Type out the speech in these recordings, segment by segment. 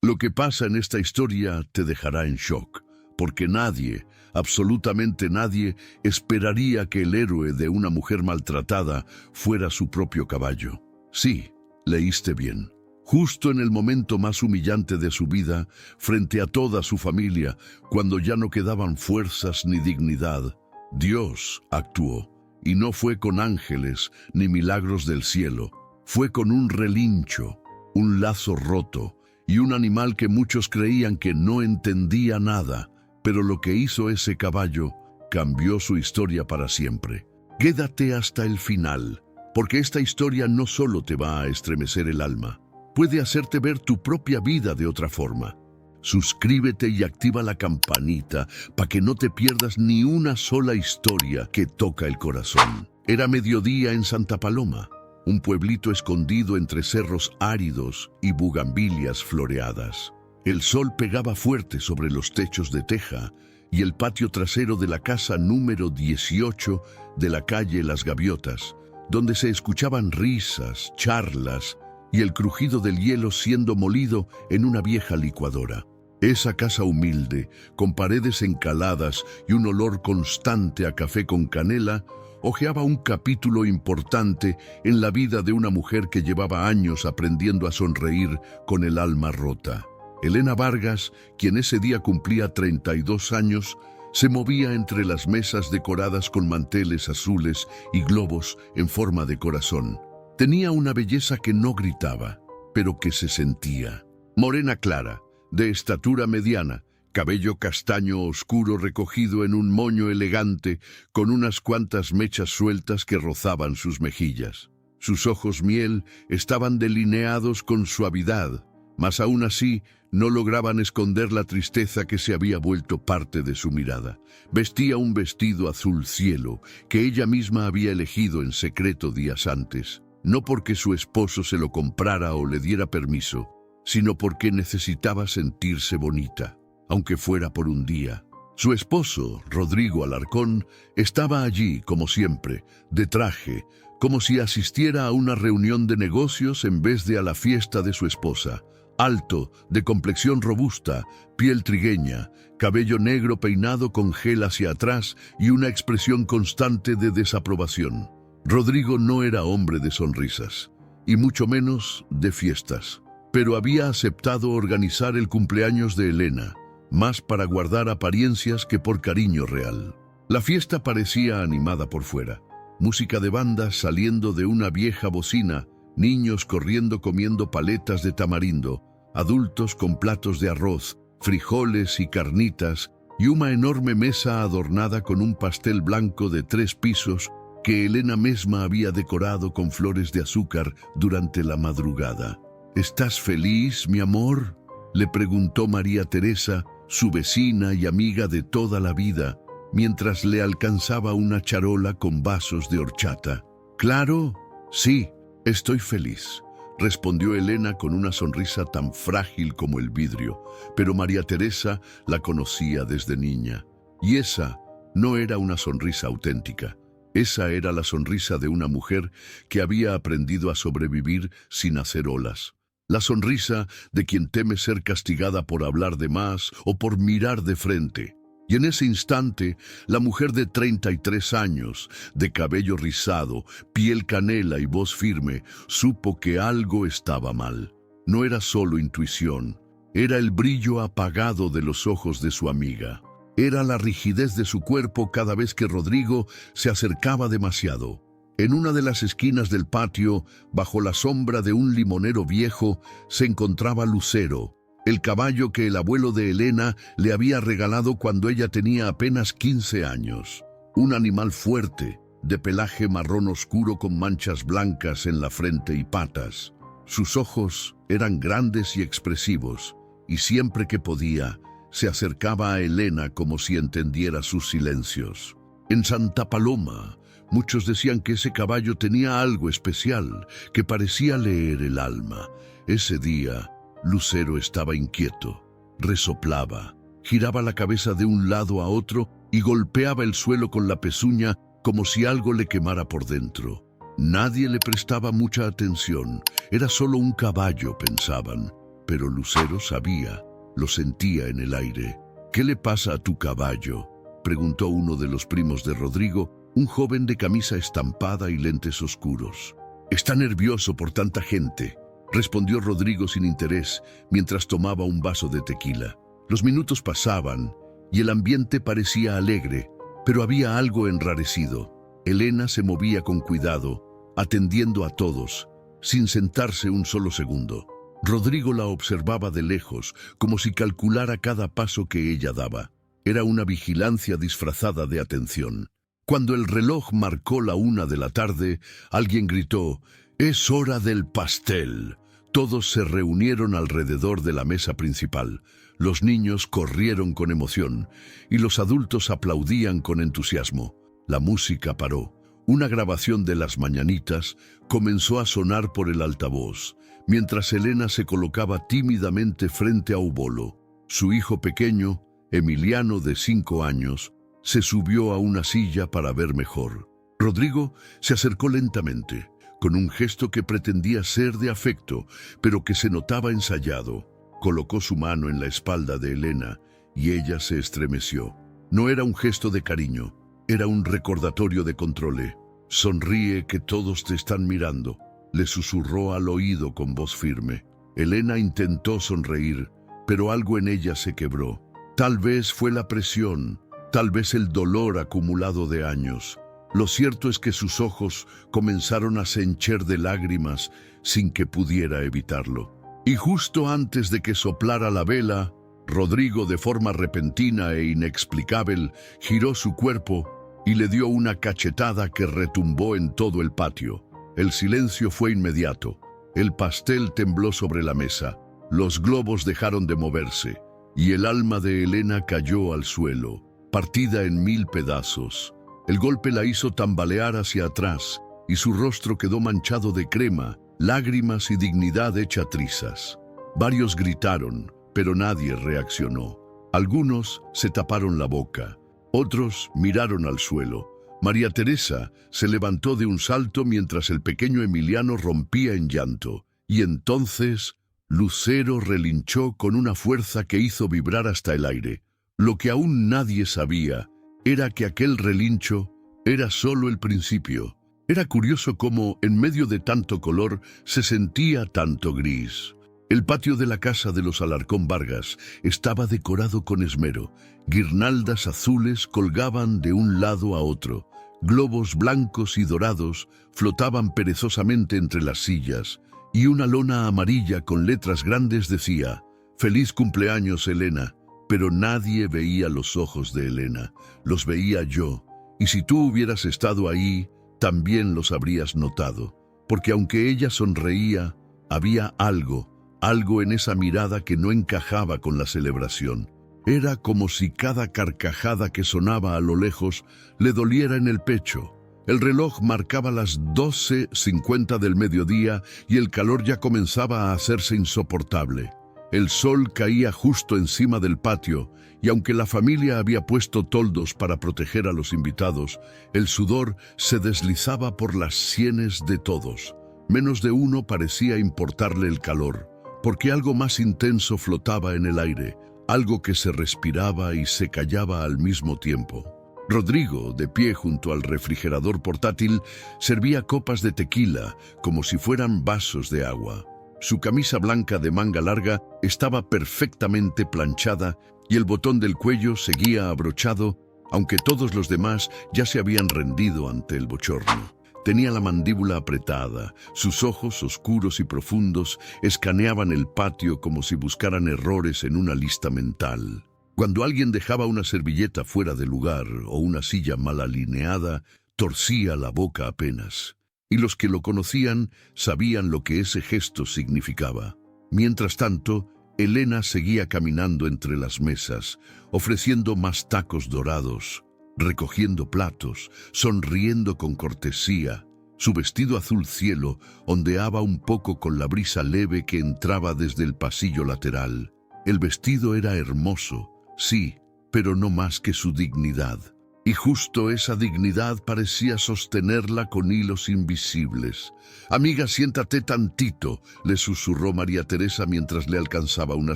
Lo que pasa en esta historia te dejará en shock, porque nadie, absolutamente nadie, esperaría que el héroe de una mujer maltratada fuera su propio caballo. Sí, leíste bien. Justo en el momento más humillante de su vida, frente a toda su familia, cuando ya no quedaban fuerzas ni dignidad, Dios actuó. Y no fue con ángeles ni milagros del cielo, fue con un relincho, un lazo roto y un animal que muchos creían que no entendía nada, pero lo que hizo ese caballo cambió su historia para siempre. Quédate hasta el final, porque esta historia no solo te va a estremecer el alma, puede hacerte ver tu propia vida de otra forma. Suscríbete y activa la campanita para que no te pierdas ni una sola historia que toca el corazón. Era mediodía en Santa Paloma, un pueblito escondido entre cerros áridos y bugambilias floreadas. El sol pegaba fuerte sobre los techos de teja y el patio trasero de la casa número 18 de la calle Las Gaviotas, donde se escuchaban risas, charlas y el crujido del hielo siendo molido en una vieja licuadora. Esa casa humilde, con paredes encaladas y un olor constante a café con canela, hojeaba un capítulo importante en la vida de una mujer que llevaba años aprendiendo a sonreír con el alma rota. Elena Vargas, quien ese día cumplía 32 años, se movía entre las mesas decoradas con manteles azules y globos en forma de corazón. Tenía una belleza que no gritaba, pero que se sentía. Morena clara, de estatura mediana, cabello castaño oscuro recogido en un moño elegante, con unas cuantas mechas sueltas que rozaban sus mejillas. Sus ojos miel estaban delineados con suavidad, mas aún así no lograban esconder la tristeza que se había vuelto parte de su mirada. Vestía un vestido azul cielo, que ella misma había elegido en secreto días antes, no porque su esposo se lo comprara o le diera permiso, sino porque necesitaba sentirse bonita, aunque fuera por un día. Su esposo, Rodrigo Alarcón, estaba allí, como siempre, de traje, como si asistiera a una reunión de negocios en vez de a la fiesta de su esposa. Alto, de complexión robusta, piel trigueña, cabello negro peinado con gel hacia atrás y una expresión constante de desaprobación. Rodrigo no era hombre de sonrisas, y mucho menos de fiestas, pero había aceptado organizar el cumpleaños de Elena, más para guardar apariencias que por cariño real. La fiesta parecía animada por fuera. Música de banda saliendo de una vieja bocina, niños corriendo comiendo paletas de tamarindo, adultos con platos de arroz, frijoles y carnitas, y una enorme mesa adornada con un pastel blanco de 3 pisos que Elena misma había decorado con flores de azúcar durante la madrugada. ¿Estás feliz, mi amor?, le preguntó María Teresa, su vecina y amiga de toda la vida, mientras le alcanzaba una charola con vasos de horchata. «Claro, sí, estoy feliz», respondió Elena con una sonrisa tan frágil como el vidrio, pero María Teresa la conocía desde niña. Y esa no era una sonrisa auténtica. Esa era la sonrisa de una mujer que había aprendido a sobrevivir sin hacer olas. La sonrisa de quien teme ser castigada por hablar de más o por mirar de frente. Y en ese instante, la mujer de 33 años, de cabello rizado, piel canela y voz firme, supo que algo estaba mal. No era solo intuición, era el brillo apagado de los ojos de su amiga. Era la rigidez de su cuerpo cada vez que Rodrigo se acercaba demasiado. En una de las esquinas del patio, bajo la sombra de un limonero viejo, se encontraba Lucero, el caballo que el abuelo de Elena le había regalado cuando ella tenía apenas 15 años. Un animal fuerte, de pelaje marrón oscuro con manchas blancas en la frente y patas. Sus ojos eran grandes y expresivos, y siempre que podía, se acercaba a Elena como si entendiera sus silencios. En Santa Paloma, muchos decían que ese caballo tenía algo especial, que parecía leer el alma. Ese día, Lucero estaba inquieto, resoplaba, giraba la cabeza de un lado a otro y golpeaba el suelo con la pezuña como si algo le quemara por dentro. Nadie le prestaba mucha atención, era solo un caballo, pensaban. Pero Lucero sabía, lo sentía en el aire. «¿Qué le pasa a tu caballo?», preguntó uno de los primos de Rodrigo, un joven de camisa estampada y lentes oscuros. «Está nervioso por tanta gente», respondió Rodrigo sin interés mientras tomaba un vaso de tequila. Los minutos pasaban y el ambiente parecía alegre, pero había algo enrarecido. Elena se movía con cuidado, atendiendo a todos, sin sentarse un solo segundo. Rodrigo la observaba de lejos, como si calculara cada paso que ella daba. Era una vigilancia disfrazada de atención. Cuando el reloj marcó la 1 de la tarde, alguien gritó: «¡Es hora del pastel!». Todos se reunieron alrededor de la mesa principal. Los niños corrieron con emoción y los adultos aplaudían con entusiasmo. La música paró. Una grabación de las mañanitas comenzó a sonar por el altavoz, mientras Elena se colocaba tímidamente frente a Ubolo. Su hijo pequeño, Emiliano, de 5 años, se subió a una silla para ver mejor. Rodrigo se acercó lentamente, con un gesto que pretendía ser de afecto, pero que se notaba ensayado. Colocó su mano en la espalda de Elena y ella se estremeció. No era un gesto de cariño, era un recordatorio de control. «Sonríe, que todos te están mirando», le susurró al oído con voz firme. Elena intentó sonreír, pero algo en ella se quebró. Tal vez fue la presión, tal vez el dolor acumulado de años. Lo cierto es que sus ojos comenzaron a se hencher de lágrimas sin que pudiera evitarlo. Y justo antes de que soplara la vela, Rodrigo, de forma repentina e inexplicable, giró su cuerpo y le dio una cachetada que retumbó en todo el patio. El silencio fue inmediato. El pastel tembló sobre la mesa, los globos dejaron de moverse, y el alma de Elena cayó al suelo, partida en 1000 pedazos. El golpe la hizo tambalear hacia atrás, y su rostro quedó manchado de crema, lágrimas y dignidad hecha trizas. Varios gritaron, pero nadie reaccionó. Algunos se taparon la boca, otros miraron al suelo. María Teresa se levantó de un salto mientras el pequeño Emiliano rompía en llanto, y entonces Lucero relinchó con una fuerza que hizo vibrar hasta el aire. Lo que aún nadie sabía era que aquel relincho era solo el principio. Era curioso cómo, en medio de tanto color, se sentía tanto gris. El patio de la casa de los Alarcón Vargas estaba decorado con esmero. Guirnaldas azules colgaban de un lado a otro. Globos blancos y dorados flotaban perezosamente entre las sillas, y una lona amarilla con letras grandes decía: «Feliz cumpleaños, Elena». Pero nadie veía los ojos de Elena, los veía yo, y si tú hubieras estado ahí, también los habrías notado, porque aunque ella sonreía, había algo en esa mirada que no encajaba con la celebración. Era como si cada carcajada que sonaba a lo lejos le doliera en el pecho. El reloj marcaba las 12:50 del mediodía y el calor ya comenzaba a hacerse insoportable. El sol caía justo encima del patio, y aunque la familia había puesto toldos para proteger a los invitados, el sudor se deslizaba por las sienes de todos. Menos de uno parecía importarle el calor, porque algo más intenso flotaba en el aire, algo que se respiraba y se callaba al mismo tiempo. Rodrigo, de pie junto al refrigerador portátil, servía copas de tequila como si fueran vasos de agua. Su camisa blanca de manga larga estaba perfectamente planchada y el botón del cuello seguía abrochado, aunque todos los demás ya se habían rendido ante el bochorno. Tenía la mandíbula apretada, sus ojos oscuros y profundos escaneaban el patio como si buscaran errores en una lista mental. Cuando alguien dejaba una servilleta fuera de lugar o una silla mal alineada, torcía la boca apenas. Y los que lo conocían sabían lo que ese gesto significaba. Mientras tanto, Elena seguía caminando entre las mesas, ofreciendo más tacos dorados, recogiendo platos, sonriendo con cortesía. Su vestido azul cielo ondeaba un poco con la brisa leve que entraba desde el pasillo lateral. El vestido era hermoso, sí, pero no más que su dignidad. y justo esa dignidad parecía sostenerla con hilos invisibles. «Amiga, siéntate tantito», le susurró María Teresa mientras le alcanzaba una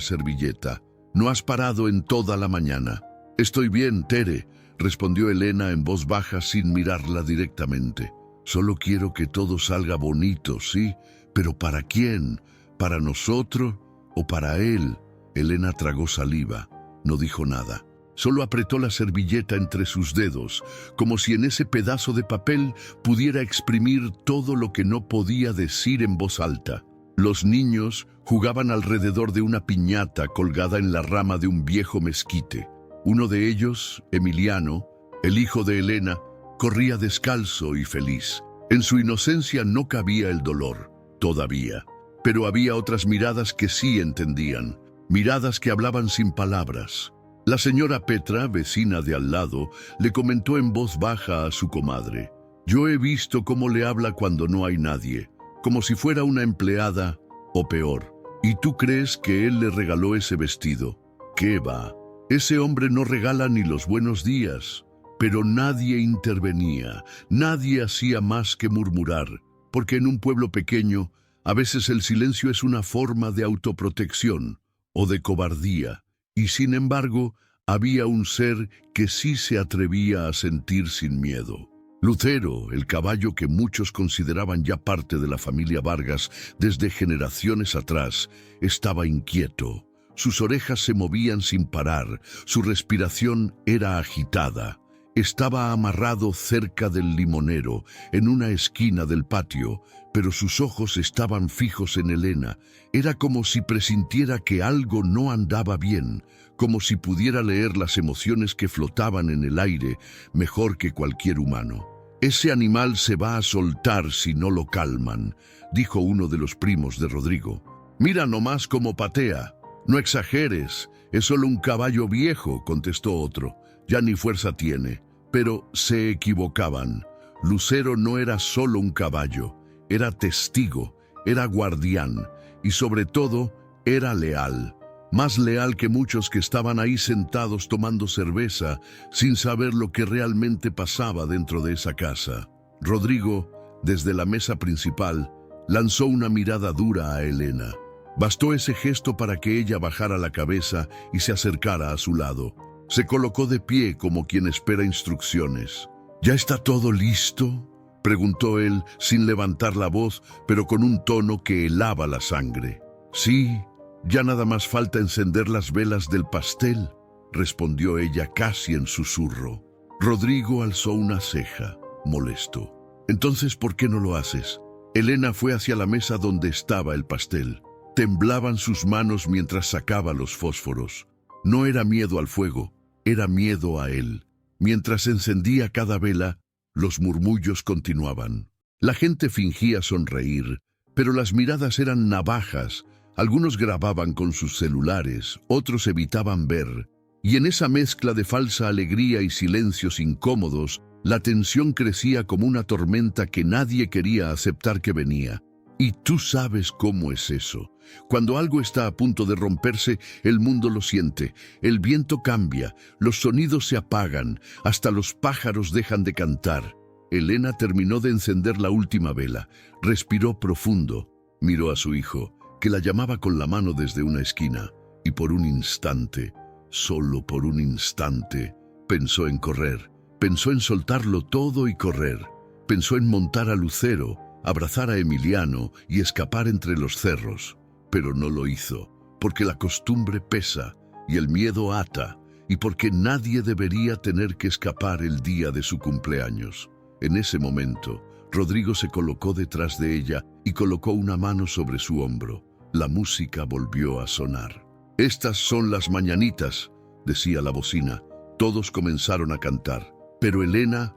servilleta. «No has parado en toda la mañana». «Estoy bien, Tere», respondió Elena en voz baja sin mirarla directamente. «Solo quiero que todo salga bonito, ¿sí? ¿Pero para quién? ¿Para nosotros o para él?» Elena tragó saliva. No dijo nada. Solo apretó la servilleta entre sus dedos, como si en ese pedazo de papel pudiera exprimir todo lo que no podía decir en voz alta. Los niños jugaban alrededor de una piñata colgada en la rama de un viejo mezquite. Uno de ellos, Emiliano, el hijo de Elena, corría descalzo y feliz. En su inocencia no cabía el dolor, todavía. Pero había otras miradas que sí entendían, miradas que hablaban sin palabras. La señora Petra, vecina de al lado, le comentó en voz baja a su comadre: «Yo he visto cómo le habla cuando no hay nadie, como si fuera una empleada o peor. ¿Y tú crees que él le regaló ese vestido? ¿Qué va? Ese hombre no regala ni los buenos días». Pero nadie intervenía, nadie hacía más que murmurar, porque en un pueblo pequeño, a veces el silencio es una forma de autoprotección o de cobardía. Y sin embargo, había un ser que sí se atrevía a sentir sin miedo. Lucero, el caballo que muchos consideraban ya parte de la familia Vargas desde generaciones atrás, estaba inquieto. Sus orejas se movían sin parar, su respiración era agitada. Estaba amarrado cerca del limonero, en una esquina del patio, pero sus ojos estaban fijos en Elena. Era como si presintiera que algo no andaba bien, como si pudiera leer las emociones que flotaban en el aire mejor que cualquier humano. «Ese animal se va a soltar si no lo calman», dijo uno de los primos de Rodrigo. «Mira nomás cómo patea». «No exageres, es solo un caballo viejo», contestó otro. «Ya ni fuerza tiene». Pero se equivocaban. Lucero no era solo un caballo, era testigo, era guardián y sobre todo era leal. Más leal que muchos que estaban ahí sentados tomando cerveza sin saber lo que realmente pasaba dentro de esa casa. Rodrigo, desde la mesa principal, lanzó una mirada dura a Elena. Bastó ese gesto para que ella bajara la cabeza y se acercara a su lado. Se colocó de pie como quien espera instrucciones. «¿Ya está todo listo?», preguntó él sin levantar la voz, pero con un tono que helaba la sangre. «Sí, ya nada más falta encender las velas del pastel», respondió ella casi en susurro. Rodrigo alzó una ceja, molesto. «Entonces, ¿por qué no lo haces?». Elena fue hacia la mesa donde estaba el pastel. Temblaban sus manos mientras sacaba los fósforos. No era miedo al fuego, era miedo a él. Mientras encendía cada vela, los murmullos continuaban. La gente fingía sonreír, pero las miradas eran navajas. Algunos grababan con sus celulares, otros evitaban ver. Y en esa mezcla de falsa alegría y silencios incómodos, la tensión crecía como una tormenta que nadie quería aceptar que venía. Y tú sabes cómo es eso. Cuando algo está a punto de romperse, el mundo lo siente. El viento cambia, los sonidos se apagan, hasta los pájaros dejan de cantar. Elena terminó de encender la última vela. Respiró profundo. Miró a su hijo, que la llamaba con la mano desde una esquina. Y por un instante, solo por un instante, pensó en correr. Pensó en soltarlo todo y correr. Pensó en montar a Lucero, abrazar a Emiliano y escapar entre los cerros. Pero no lo hizo, porque la costumbre pesa y el miedo ata, y porque nadie debería tener que escapar el día de su cumpleaños. En ese momento, Rodrigo se colocó detrás de ella y colocó una mano sobre su hombro. La música volvió a sonar. «Estas son las mañanitas», decía la bocina. Todos comenzaron a cantar, pero Elena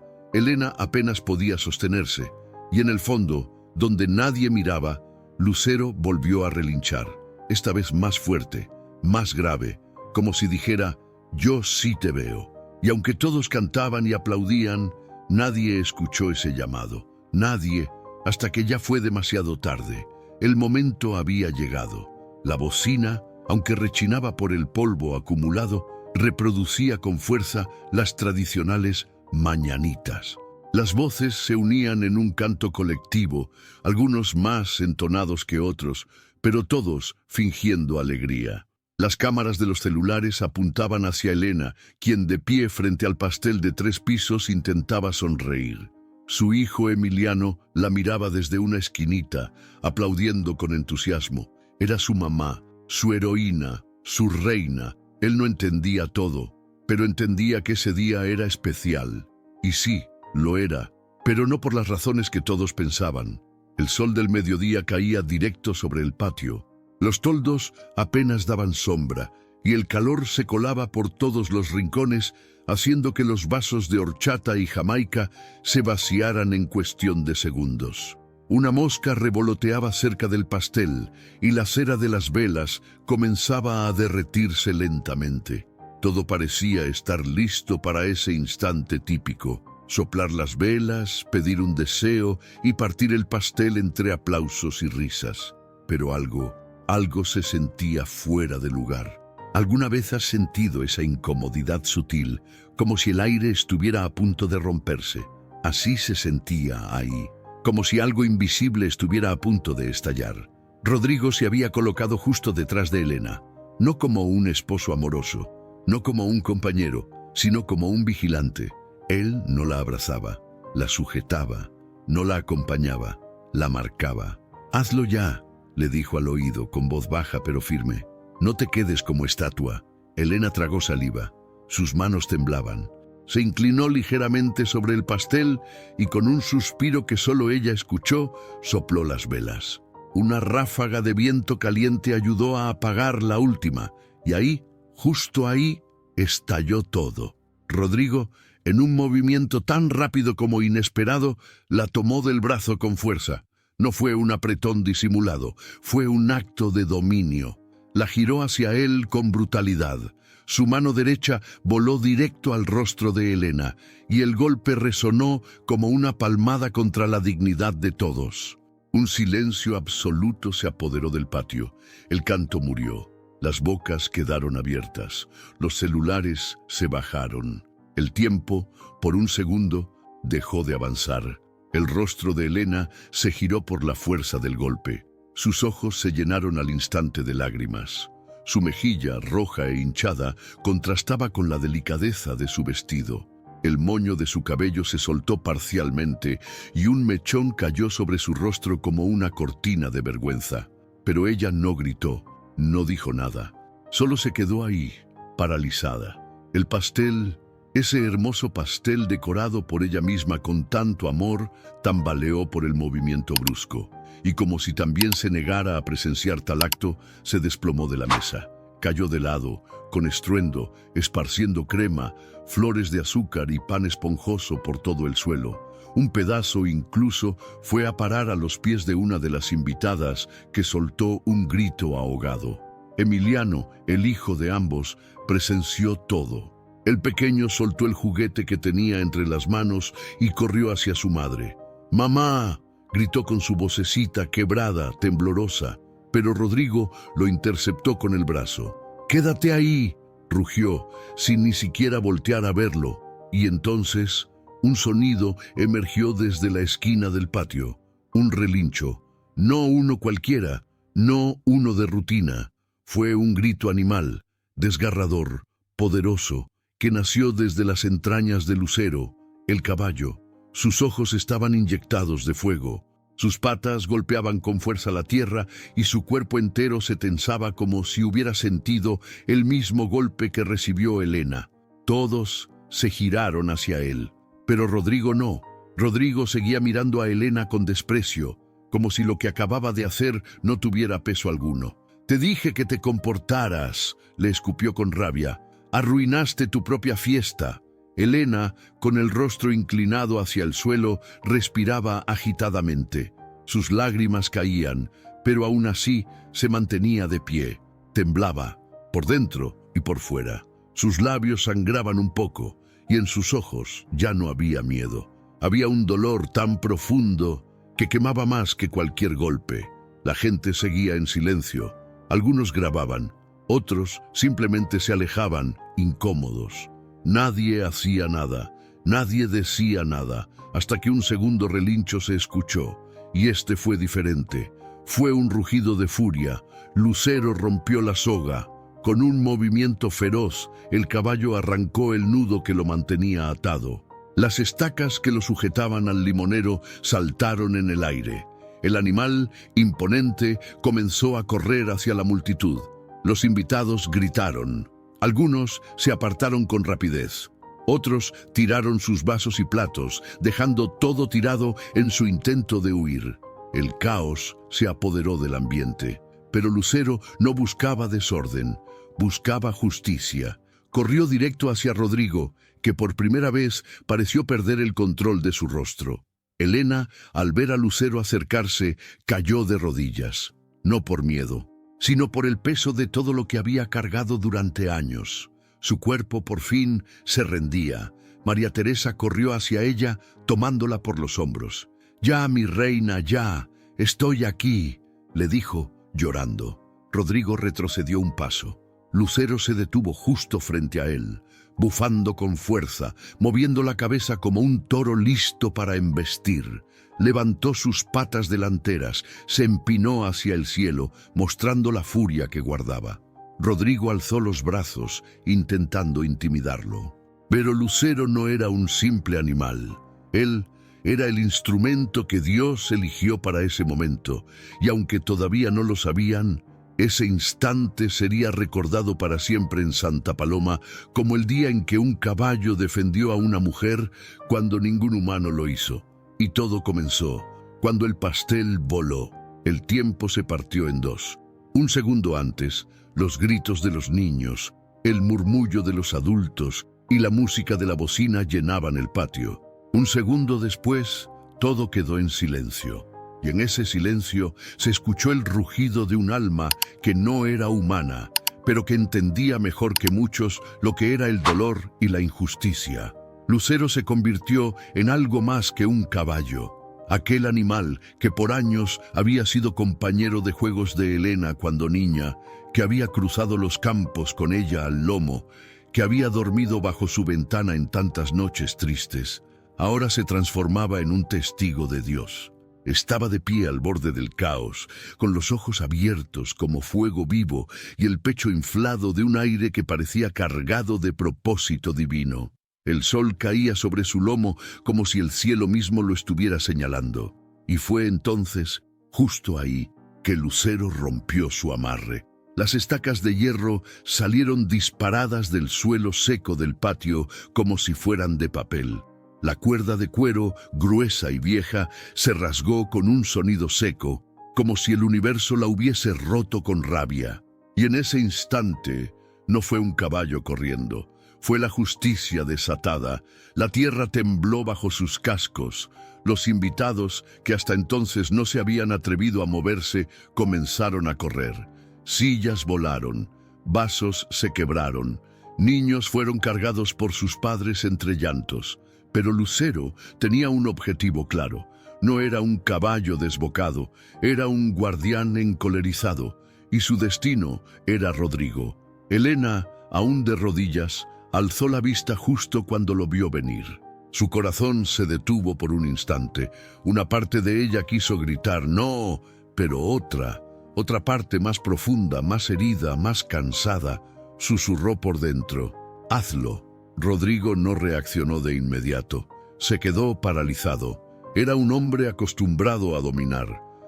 apenas podía sostenerse. Y en el fondo, donde nadie miraba, Lucero volvió a relinchar, esta vez más fuerte, más grave, como si dijera: «Yo sí te veo». Y aunque todos cantaban y aplaudían, nadie escuchó ese llamado. Nadie, hasta que ya fue demasiado tarde. El momento había llegado. La bocina, aunque rechinaba por el polvo acumulado, reproducía con fuerza las tradicionales mañanitas. Las voces se unían en un canto colectivo, algunos más entonados que otros, pero todos fingiendo alegría. Las cámaras de los celulares apuntaban hacia Elena, quien de pie frente al pastel de 3 pisos intentaba sonreír. Su hijo Emiliano la miraba desde una esquinita, aplaudiendo con entusiasmo. Era su mamá, su heroína, su reina. Él no entendía todo, pero entendía que ese día era especial. Y sí, lo era, pero no por las razones que todos pensaban. El sol del mediodía caía directo sobre el patio. Los toldos apenas daban sombra, y el calor se colaba por todos los rincones, haciendo que los vasos de horchata y jamaica se vaciaran en cuestión de segundos. Una mosca revoloteaba cerca del pastel, y la cera de las velas comenzaba a derretirse lentamente. Todo parecía estar listo para ese instante típico. Soplar las velas, pedir un deseo y partir el pastel entre aplausos y risas. Pero algo se sentía fuera de lugar. ¿Alguna vez has sentido esa incomodidad sutil, como si el aire estuviera a punto de romperse? Así se sentía ahí, como si algo invisible estuviera a punto de estallar. Rodrigo se había colocado justo detrás de Elena, no como un esposo amoroso, no como un compañero, sino como un vigilante. Él no la abrazaba, la sujetaba, no la acompañaba, la marcaba. «Hazlo ya», le dijo al oído con voz baja pero firme. «No te quedes como estatua». Elena tragó saliva. Sus manos temblaban. Se inclinó ligeramente sobre el pastel y con un suspiro que solo ella escuchó, sopló las velas. Una ráfaga de viento caliente ayudó a apagar la última, y ahí, justo ahí, estalló todo. Rodrigo, en un movimiento tan rápido como inesperado, la tomó del brazo con fuerza. No fue un apretón disimulado, fue un acto de dominio. La giró hacia él con brutalidad. Su mano derecha voló directo al rostro de Elena, y el golpe resonó como una palmada contra la dignidad de todos. Un silencio absoluto se apoderó del patio. El canto murió. Las bocas quedaron abiertas. Los celulares se bajaron. El tiempo, por un segundo, dejó de avanzar. El rostro de Elena se giró por la fuerza del golpe. Sus ojos se llenaron al instante de lágrimas. Su mejilla, roja e hinchada, contrastaba con la delicadeza de su vestido. El moño de su cabello se soltó parcialmente y un mechón cayó sobre su rostro como una cortina de vergüenza. Pero ella no gritó, no dijo nada. Solo se quedó ahí, paralizada. El pastel, ese hermoso pastel decorado por ella misma con tanto amor, tambaleó por el movimiento brusco. Y como si también se negara a presenciar tal acto, se desplomó de la mesa. Cayó de lado, con estruendo, esparciendo crema, flores de azúcar y pan esponjoso por todo el suelo. Un pedazo incluso fue a parar a los pies de una de las invitadas, que soltó un grito ahogado. Emiliano, el hijo de ambos, presenció todo. El pequeño soltó el juguete que tenía entre las manos y corrió hacia su madre. «¡Mamá!», gritó con su vocecita quebrada, temblorosa, pero Rodrigo lo interceptó con el brazo. «¡Quédate ahí!», rugió, sin ni siquiera voltear a verlo, y entonces un sonido emergió desde la esquina del patio. Un relincho, no uno cualquiera, no uno de rutina. Fue un grito animal, desgarrador, poderoso, que nació desde las entrañas de Lucero, el caballo. Sus ojos estaban inyectados de fuego. Sus patas golpeaban con fuerza la tierra y su cuerpo entero se tensaba como si hubiera sentido el mismo golpe que recibió Elena. Todos se giraron hacia él, pero Rodrigo no. Rodrigo seguía mirando a Elena con desprecio, como si lo que acababa de hacer no tuviera peso alguno. «Te dije que te comportaras», le escupió con rabia. «Arruinaste tu propia fiesta». Elena, con el rostro inclinado hacia el suelo, respiraba agitadamente. Sus lágrimas caían, pero aún así se mantenía de pie. Temblaba, por dentro y por fuera. Sus labios sangraban un poco, y en sus ojos ya no había miedo. Había un dolor tan profundo que quemaba más que cualquier golpe. La gente seguía en silencio. Algunos grababan, otros simplemente se alejaban, incómodos. Nadie hacía nada, Nadie decía nada, hasta que un segundo relincho se escuchó, y este fue diferente. Fue un rugido de furia. Lucero rompió la soga. Con un movimiento feroz, el caballo arrancó el nudo que lo mantenía atado. Las estacas que lo sujetaban al limonero saltaron en el aire. El animal, imponente, comenzó a correr hacia la multitud. Los invitados gritaron. Algunos se apartaron con rapidez. Otros tiraron sus vasos y platos, dejando todo tirado en su intento de huir. El caos se apoderó del ambiente, pero Lucero no buscaba desorden, buscaba justicia. Corrió directo hacia Rodrigo, que por primera vez pareció perder el control de su rostro. Elena, al ver a Lucero acercarse, cayó de rodillas, no por miedo, sino por el peso de todo lo que había cargado durante años. Su cuerpo por fin se rendía. María Teresa corrió hacia ella, tomándola por los hombros. «Ya, mi reina, ya, estoy aquí», le dijo, llorando. Rodrigo retrocedió un paso. Lucero se detuvo justo frente a él, bufando con fuerza, moviendo la cabeza como un toro listo para embestir. Levantó sus patas delanteras, se empinó hacia el cielo, mostrando la furia que guardaba. Rodrigo alzó los brazos, intentando intimidarlo. Pero Lucero no era un simple animal. Él era el instrumento que Dios eligió para ese momento, y aunque todavía no lo sabían, ese instante sería recordado para siempre en Santa Paloma como el día en que un caballo defendió a una mujer cuando ningún humano lo hizo. Y todo comenzó cuando el pastel voló. El tiempo se partió en dos. Un segundo antes, los gritos de los niños, el murmullo de los adultos y la música de la bocina llenaban el patio. Un segundo después, todo quedó en silencio. Y en ese silencio se escuchó el rugido de un alma que no era humana, pero que entendía mejor que muchos lo que era el dolor y la injusticia. Lucero se convirtió en algo más que un caballo. Aquel animal que por años había sido compañero de juegos de Elena cuando niña, que había cruzado los campos con ella al lomo, que había dormido bajo su ventana en tantas noches tristes, ahora se transformaba en un testigo de Dios. Estaba de pie al borde del caos, con los ojos abiertos como fuego vivo y el pecho inflado de un aire que parecía cargado de propósito divino. El sol caía sobre su lomo como si el cielo mismo lo estuviera señalando. Y fue entonces, justo ahí, que Lucero rompió su amarre. Las estacas de hierro salieron disparadas del suelo seco del patio como si fueran de papel. La cuerda de cuero, gruesa y vieja, se rasgó con un sonido seco, como si el universo la hubiese roto con rabia. Y en ese instante, no fue un caballo corriendo, fue la justicia desatada. La tierra tembló bajo sus cascos. Los invitados, que hasta entonces no se habían atrevido a moverse, comenzaron a correr. Sillas volaron, vasos se quebraron, niños fueron cargados por sus padres entre llantos. Pero Lucero tenía un objetivo claro. No era un caballo desbocado, era un guardián encolerizado, y su destino era Rodrigo. Elena, aún de rodillas, alzó la vista justo cuando lo vio venir. Su corazón se detuvo por un instante. Una parte de ella quiso gritar «¡No!», pero otra parte más profunda, más herida, más cansada, susurró por dentro «¡Hazlo!». Rodrigo no reaccionó de inmediato. Se quedó paralizado. Era un hombre acostumbrado a dominar,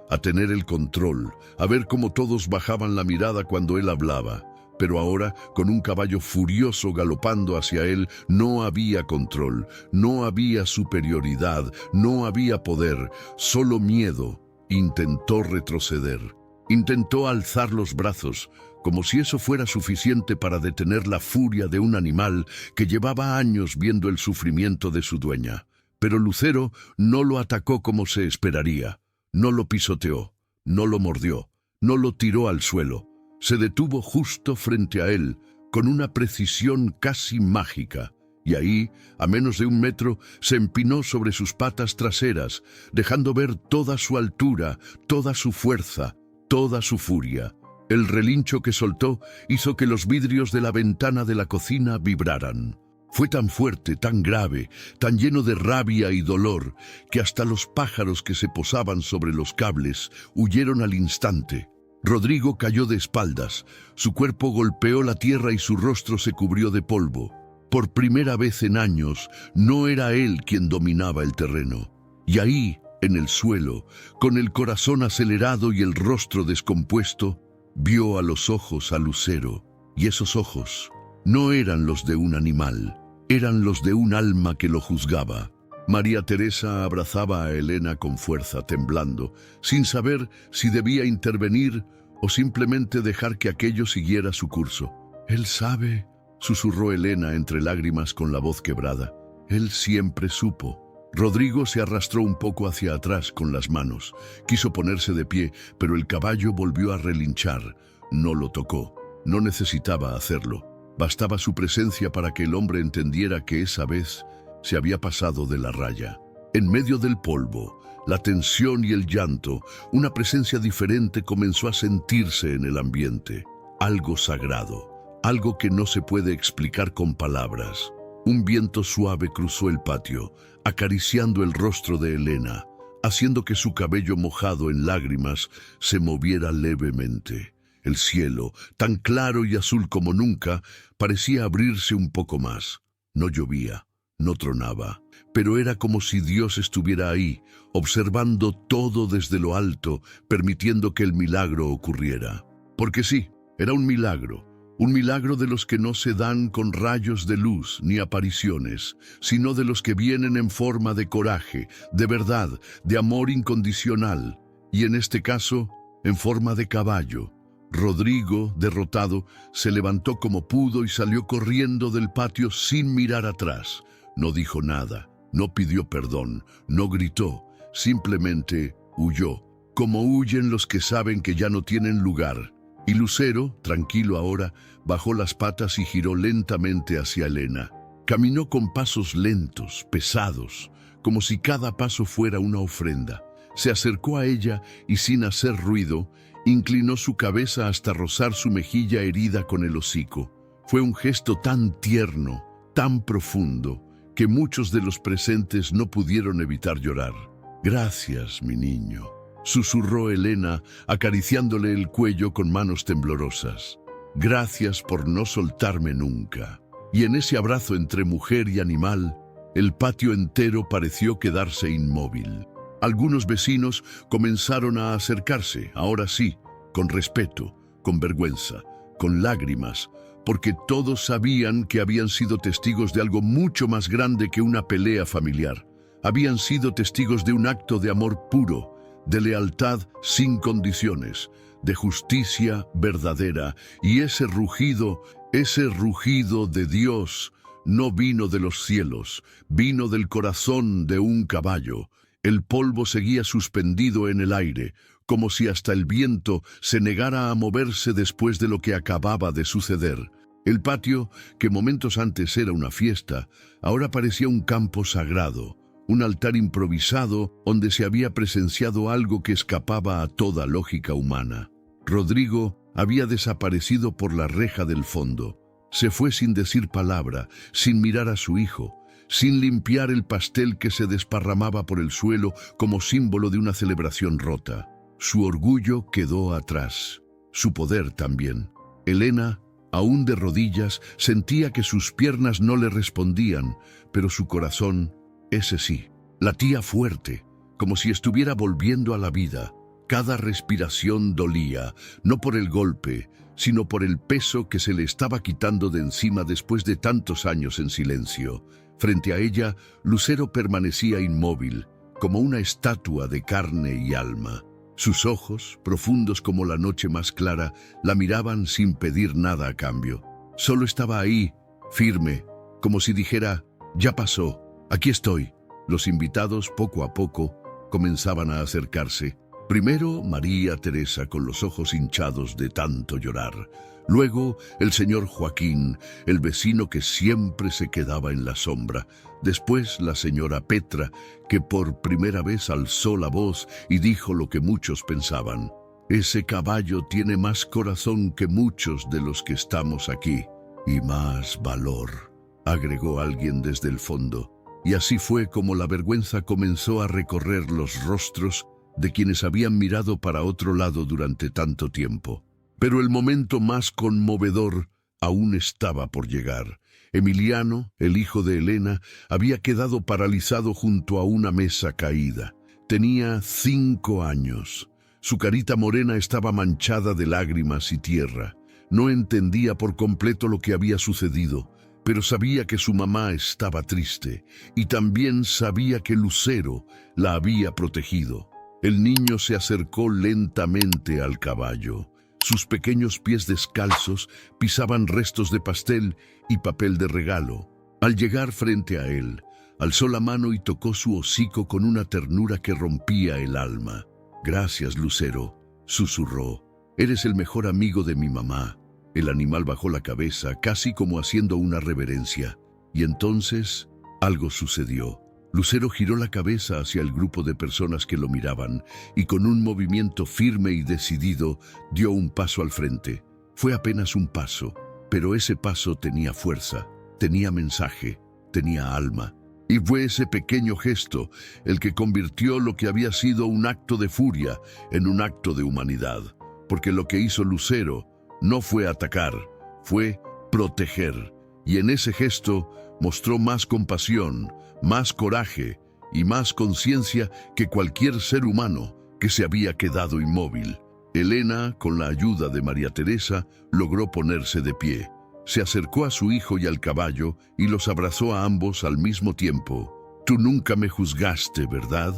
a tener el control, a ver cómo todos bajaban la mirada cuando él hablaba. Pero ahora, con un caballo furioso galopando hacia él, no había control, no había superioridad, no había poder, solo miedo. Intentó retroceder. Intentó alzar los brazos, como si eso fuera suficiente para detener la furia de un animal que llevaba años viendo el sufrimiento de su dueña. Pero Lucero no lo atacó como se esperaría. No lo pisoteó, no lo mordió, no lo tiró al suelo. Se detuvo justo frente a él, con una precisión casi mágica. Y ahí, a menos de 1 metro, se empinó sobre sus patas traseras, dejando ver toda su altura, toda su fuerza, toda su furia. El relincho que soltó hizo que los vidrios de la ventana de la cocina vibraran. Fue tan fuerte, tan grave, tan lleno de rabia y dolor, que hasta los pájaros que se posaban sobre los cables huyeron al instante. Rodrigo cayó de espaldas, su cuerpo golpeó la tierra y su rostro se cubrió de polvo. Por primera vez en años, no era él quien dominaba el terreno. Y ahí, en el suelo, con el corazón acelerado y el rostro descompuesto, vio a los ojos a Lucero. Y esos ojos no eran los de un animal, eran los de un alma que lo juzgaba. María Teresa abrazaba a Elena con fuerza, temblando, sin saber si debía intervenir o simplemente dejar que aquello siguiera su curso. «Él sabe», susurró Elena entre lágrimas con la voz quebrada. «Él siempre supo». Rodrigo se arrastró un poco hacia atrás con las manos. Quiso ponerse de pie, pero el caballo volvió a relinchar. No lo tocó. No necesitaba hacerlo. Bastaba su presencia para que el hombre entendiera que esa vez se había pasado de la raya. En medio del polvo, la tensión y el llanto, una presencia diferente comenzó a sentirse en el ambiente. Algo sagrado, algo que no se puede explicar con palabras. Un viento suave cruzó el patio, acariciando el rostro de Elena, haciendo que su cabello mojado en lágrimas se moviera levemente. El cielo, tan claro y azul como nunca, parecía abrirse un poco más. No llovía, no tronaba, pero era como si Dios estuviera ahí, observando todo desde lo alto, permitiendo que el milagro ocurriera. Porque sí, era un milagro de los que no se dan con rayos de luz ni apariciones, sino de los que vienen en forma de coraje, de verdad, de amor incondicional, y en este caso, en forma de caballo. Rodrigo, derrotado, se levantó como pudo y salió corriendo del patio sin mirar atrás. No dijo nada, no pidió perdón, no gritó, simplemente huyó, como huyen los que saben que ya no tienen lugar. Y Lucero, tranquilo ahora, bajó las patas y giró lentamente hacia Elena. Caminó con pasos lentos, pesados, como si cada paso fuera una ofrenda. Se acercó a ella y sin hacer ruido, inclinó su cabeza hasta rozar su mejilla herida con el hocico. Fue un gesto tan tierno, tan profundo, que muchos de los presentes no pudieron evitar llorar. «Gracias, mi niño», susurró Elena, acariciándole el cuello con manos temblorosas. «Gracias por no soltarme nunca». Y en ese abrazo entre mujer y animal, el patio entero pareció quedarse inmóvil. Algunos vecinos comenzaron a acercarse, ahora sí, con respeto, con vergüenza, con lágrimas, porque todos sabían que habían sido testigos de algo mucho más grande que una pelea familiar. Habían sido testigos de un acto de amor puro, de lealtad sin condiciones, de justicia verdadera, y ese rugido de Dios no vino de los cielos, vino del corazón de un caballo. El polvo seguía suspendido en el aire, como si hasta el viento se negara a moverse después de lo que acababa de suceder. El patio, que momentos antes era una fiesta, ahora parecía un campo sagrado, un altar improvisado donde se había presenciado algo que escapaba a toda lógica humana. Rodrigo había desaparecido por la reja del fondo. Se fue sin decir palabra, sin mirar a su hijo, sin limpiar el pastel que se desparramaba por el suelo como símbolo de una celebración rota. Su orgullo quedó atrás, su poder también. Elena, aún de rodillas, sentía que sus piernas no le respondían, pero su corazón, ese sí, latía fuerte, como si estuviera volviendo a la vida. Cada respiración dolía, no por el golpe, sino por el peso que se le estaba quitando de encima después de tantos años en silencio. Frente a ella, Lucero permanecía inmóvil, como una estatua de carne y alma. Sus ojos, profundos como la noche más clara, la miraban sin pedir nada a cambio. Solo estaba ahí, firme, como si dijera, «Ya pasó, aquí estoy». Los invitados, poco a poco, comenzaban a acercarse. Primero María Teresa con los ojos hinchados de tanto llorar. Luego el señor Joaquín, el vecino que siempre se quedaba en la sombra. Después la señora Petra, que por primera vez alzó la voz y dijo lo que muchos pensaban. «Ese caballo tiene más corazón que muchos de los que estamos aquí, y más valor». agregó alguien desde el fondo. Y así fue como la vergüenza comenzó a recorrer los rostros de quienes habían mirado para otro lado durante tanto tiempo. Pero el momento más conmovedor aún estaba por llegar. Emiliano, el hijo de Elena, había quedado paralizado junto a una mesa caída. Tenía 5 años. Su carita morena estaba manchada de lágrimas y tierra. No entendía por completo lo que había sucedido, pero sabía que su mamá estaba triste y también sabía que Lucero la había protegido. El niño se acercó lentamente al caballo. Sus pequeños pies descalzos pisaban restos de pastel y papel de regalo. Al llegar frente a él, alzó la mano y tocó su hocico con una ternura que rompía el alma. «Gracias, Lucero», susurró. «Eres el mejor amigo de mi mamá». El animal bajó la cabeza, casi como haciendo una reverencia. Y entonces algo sucedió. Lucero giró la cabeza hacia el grupo de personas que lo miraban y con un movimiento firme y decidido dio un paso al frente. Fue apenas un paso, pero ese paso tenía fuerza, tenía mensaje, tenía alma. Y fue ese pequeño gesto el que convirtió lo que había sido un acto de furia en un acto de humanidad. Porque lo que hizo Lucero no fue atacar, fue proteger. Y en ese gesto mostró más compasión, más coraje y más conciencia que cualquier ser humano que se había quedado inmóvil. Elena, con la ayuda de María Teresa, logró ponerse de pie. Se acercó a su hijo y al caballo y los abrazó a ambos al mismo tiempo. «Tú nunca me juzgaste, ¿verdad?»,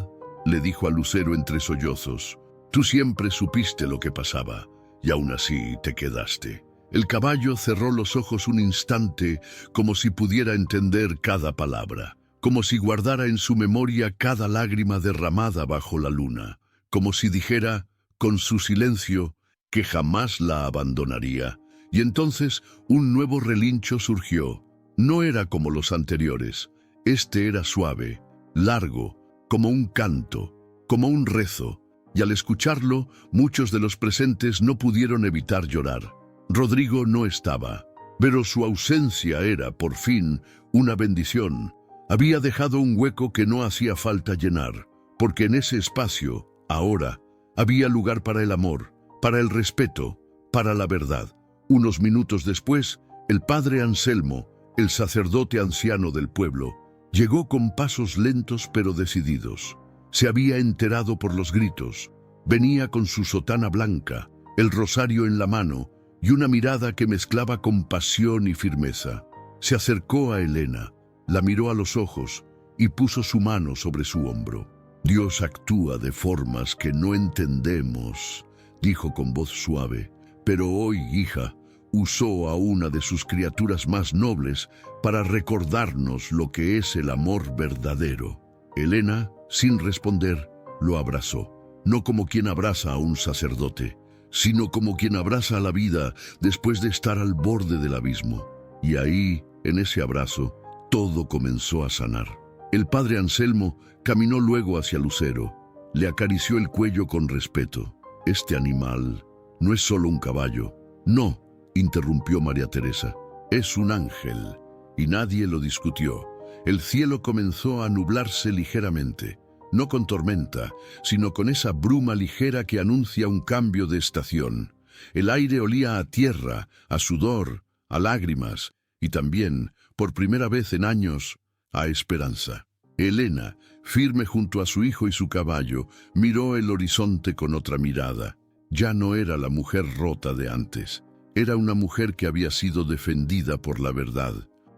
le dijo a Lucero entre sollozos. «Tú siempre supiste lo que pasaba y aún así te quedaste». El caballo cerró los ojos un instante como si pudiera entender cada palabra, como si guardara en su memoria cada lágrima derramada bajo la luna, como si dijera, con su silencio, que jamás la abandonaría. Y entonces un nuevo relincho surgió. No era como los anteriores. Este era suave, largo, como un canto, como un rezo. Y al escucharlo, muchos de los presentes no pudieron evitar llorar. Rodrigo no estaba, pero su ausencia era, por fin, una bendición. Había dejado un hueco que no hacía falta llenar, porque en ese espacio, ahora, había lugar para el amor, para el respeto, para la verdad. Unos minutos después, el padre Anselmo, el sacerdote anciano del pueblo, llegó con pasos lentos pero decididos. Se había enterado por los gritos. Venía con su sotana blanca, el rosario en la mano y una mirada que mezclaba compasión y firmeza. Se acercó a Elena, la miró a los ojos y puso su mano sobre su hombro. «Dios actúa de formas que no entendemos», dijo con voz suave, «pero hoy, hija, usó a una de sus criaturas más nobles para recordarnos lo que es el amor verdadero». Elena, sin responder, lo abrazó, no como quien abraza a un sacerdote, sino como quien abraza a la vida después de estar al borde del abismo. Y ahí, en ese abrazo, todo comenzó a sanar. El padre Anselmo caminó luego hacia Lucero, le acarició el cuello con respeto. «Este animal no es solo un caballo». «No», interrumpió María Teresa, «es un ángel». Y nadie lo discutió. El cielo comenzó a nublarse ligeramente. No con tormenta, sino con esa bruma ligera que anuncia un cambio de estación. El aire olía a tierra, a sudor, a lágrimas y también, por primera vez en años, a esperanza. Elena, firme junto a su hijo y su caballo, miró el horizonte con otra mirada. Ya no era la mujer rota de antes. Era una mujer que había sido defendida por la verdad.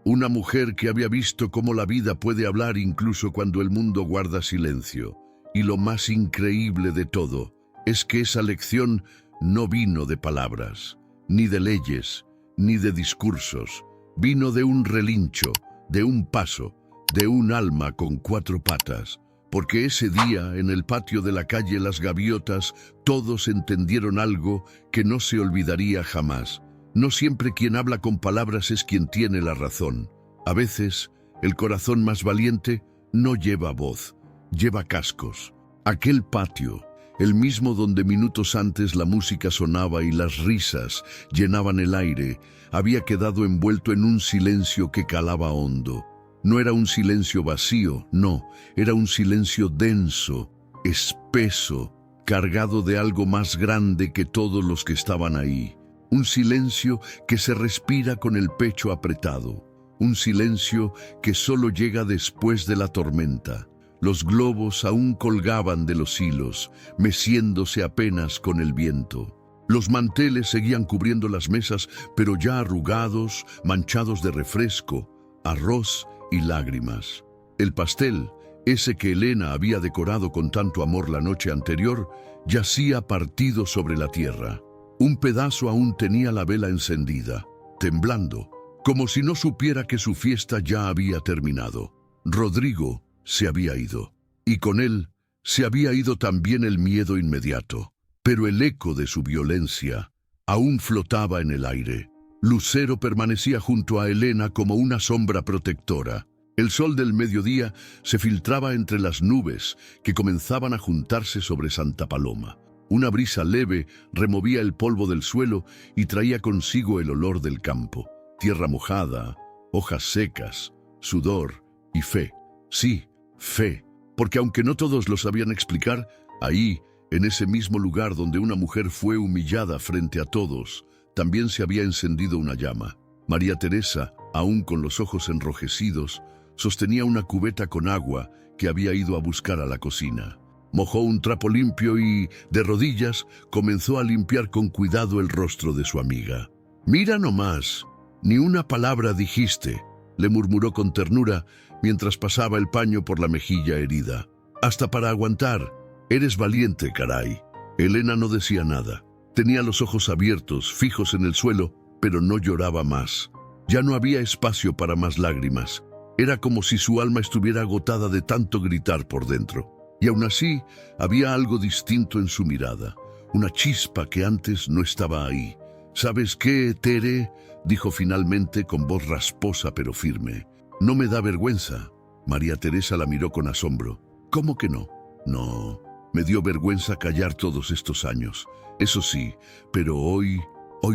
Una mujer que había visto cómo la vida puede hablar incluso cuando el mundo guarda silencio. Y lo más increíble de todo es que esa lección no vino de palabras, ni de leyes, ni de discursos. Vino de un relincho, de un paso, de un alma con 4 patas. Porque ese día, en el patio de la calle Las Gaviotas, todos entendieron algo que no se olvidaría jamás. No siempre quien habla con palabras es quien tiene la razón. A veces, el corazón más valiente no lleva voz, lleva cascos. Aquel patio, el mismo donde minutos antes la música sonaba y las risas llenaban el aire, había quedado envuelto en un silencio que calaba hondo. No era un silencio vacío, no, era un silencio denso, espeso, cargado de algo más grande que todos los que estaban ahí. Un silencio que se respira con el pecho apretado. Un silencio que solo llega después de la tormenta. Los globos aún colgaban de los hilos, meciéndose apenas con el viento. Los manteles seguían cubriendo las mesas, pero ya arrugados, manchados de refresco, arroz y lágrimas. El pastel, ese que Elena había decorado con tanto amor la noche anterior, yacía partido sobre la tierra. Un pedazo aún tenía la vela encendida, temblando, como si no supiera que su fiesta ya había terminado. Rodrigo se había ido, y con él se había ido también el miedo inmediato. Pero el eco de su violencia aún flotaba en el aire. Lucero permanecía junto a Elena como una sombra protectora. El sol del mediodía se filtraba entre las nubes que comenzaban a juntarse sobre Santa Paloma. Una brisa leve removía el polvo del suelo y traía consigo el olor del campo. Tierra mojada, hojas secas, sudor y fe. Sí, fe, porque aunque no todos lo sabían explicar, ahí, en ese mismo lugar donde una mujer fue humillada frente a todos, también se había encendido una llama. María Teresa, aún con los ojos enrojecidos, sostenía una cubeta con agua que había ido a buscar a la cocina. Mojó un trapo limpio y, de rodillas, comenzó a limpiar con cuidado el rostro de su amiga. «Mira nomás, ni una palabra dijiste», le murmuró con ternura mientras pasaba el paño por la mejilla herida. «Hasta para aguantar. Eres valiente, caray». Elena no decía nada. Tenía los ojos abiertos, fijos en el suelo, pero no lloraba más. Ya no había espacio para más lágrimas. Era como si su alma estuviera agotada de tanto gritar por dentro. Y aún así, había algo distinto en su mirada. Una chispa que antes no estaba ahí. «¿Sabes qué, Tere?», dijo finalmente con voz rasposa pero firme. «No me da vergüenza». María Teresa la miró con asombro. «¿Cómo que no?» «No, me dio vergüenza callar todos estos años. Eso sí, pero hoy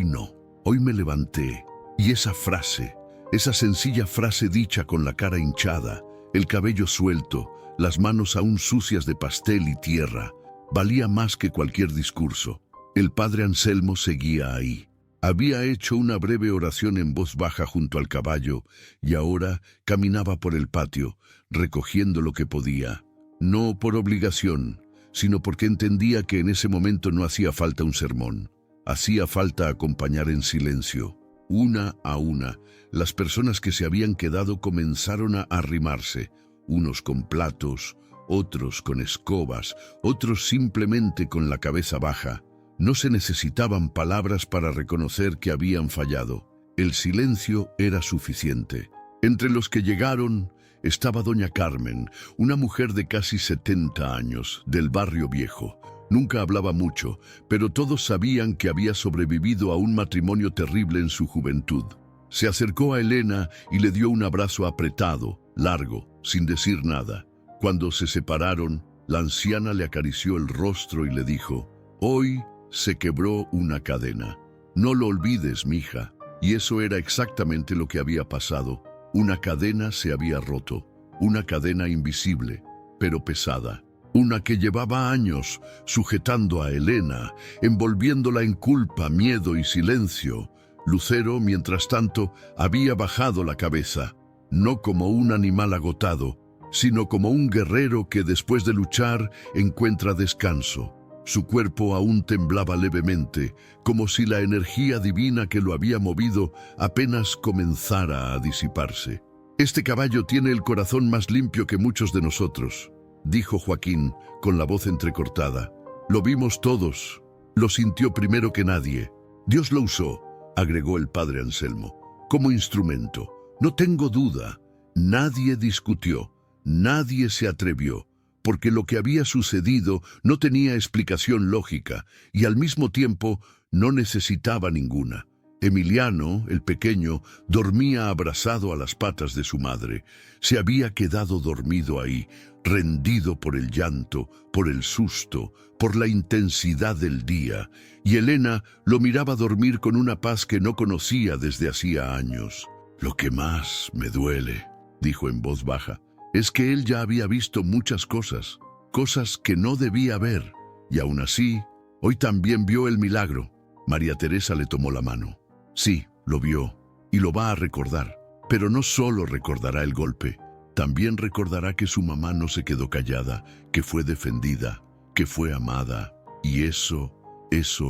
no. Hoy me levanté. Y esa frase, esa sencilla frase dicha con la cara hinchada, el cabello suelto, las manos aún sucias de pastel y tierra, valía más que cualquier discurso. El padre Anselmo seguía ahí. Había hecho una breve oración en voz baja junto al caballo y ahora caminaba por el patio, recogiendo lo que podía. No por obligación, sino porque entendía que en ese momento no hacía falta un sermón. Hacía falta acompañar en silencio. Una a una, las personas que se habían quedado comenzaron a arrimarse, unos con platos, otros con escobas, otros simplemente con la cabeza baja. No se necesitaban palabras para reconocer que habían fallado. El silencio era suficiente. Entre los que llegaron estaba doña Carmen, una mujer de casi 70 años, del barrio viejo. Nunca hablaba mucho, pero todos sabían que había sobrevivido a un matrimonio terrible en su juventud. Se acercó a Elena y le dio un abrazo apretado, largo, sin decir nada. Cuando se separaron, la anciana le acarició el rostro y le dijo: «Hoy se quebró una cadena. No lo olvides, mija». Y eso era exactamente lo que había pasado. Una cadena se había roto, una cadena invisible, pero pesada. Una que llevaba años sujetando a Elena, envolviéndola en culpa, miedo y silencio. Lucero, mientras tanto, había bajado la cabeza, no como un animal agotado, sino como un guerrero que después de luchar encuentra descanso. Su cuerpo aún temblaba levemente, como si la energía divina que lo había movido apenas comenzara a disiparse. «Este caballo tiene el corazón más limpio que muchos de nosotros», dijo Joaquín, con la voz entrecortada. «Lo vimos todos. Lo sintió primero que nadie. Dios lo usó», agregó el padre Anselmo, «como instrumento. No tengo duda. Nadie discutió, nadie se atrevió, porque lo que había sucedido no tenía explicación lógica y al mismo tiempo no necesitaba ninguna. Emiliano, el pequeño, dormía abrazado a las patas de su madre. Se había quedado dormido ahí, rendido por el llanto, por el susto, por la intensidad del día, y Elena lo miraba dormir con una paz que no conocía desde hacía años. «Lo que más me duele», dijo en voz baja, «es que él ya había visto muchas cosas, cosas que no debía ver, y aún así, hoy también vio el milagro». María Teresa le tomó la mano. «Sí, lo vio, y lo va a recordar, pero no solo recordará el golpe, también recordará que su mamá no se quedó callada, que fue defendida, que fue amada, y eso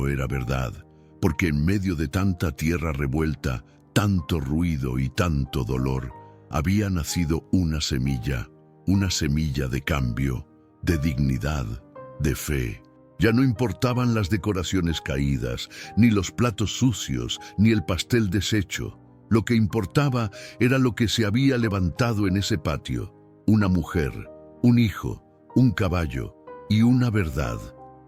era verdad, porque en medio de tanta tierra revuelta, tanto ruido y tanto dolor, había nacido una semilla de cambio, de dignidad, de fe». Ya no importaban las decoraciones caídas, ni los platos sucios, ni el pastel deshecho. Lo que importaba era lo que se había levantado en ese patio: una mujer, un hijo, un caballo y una verdad.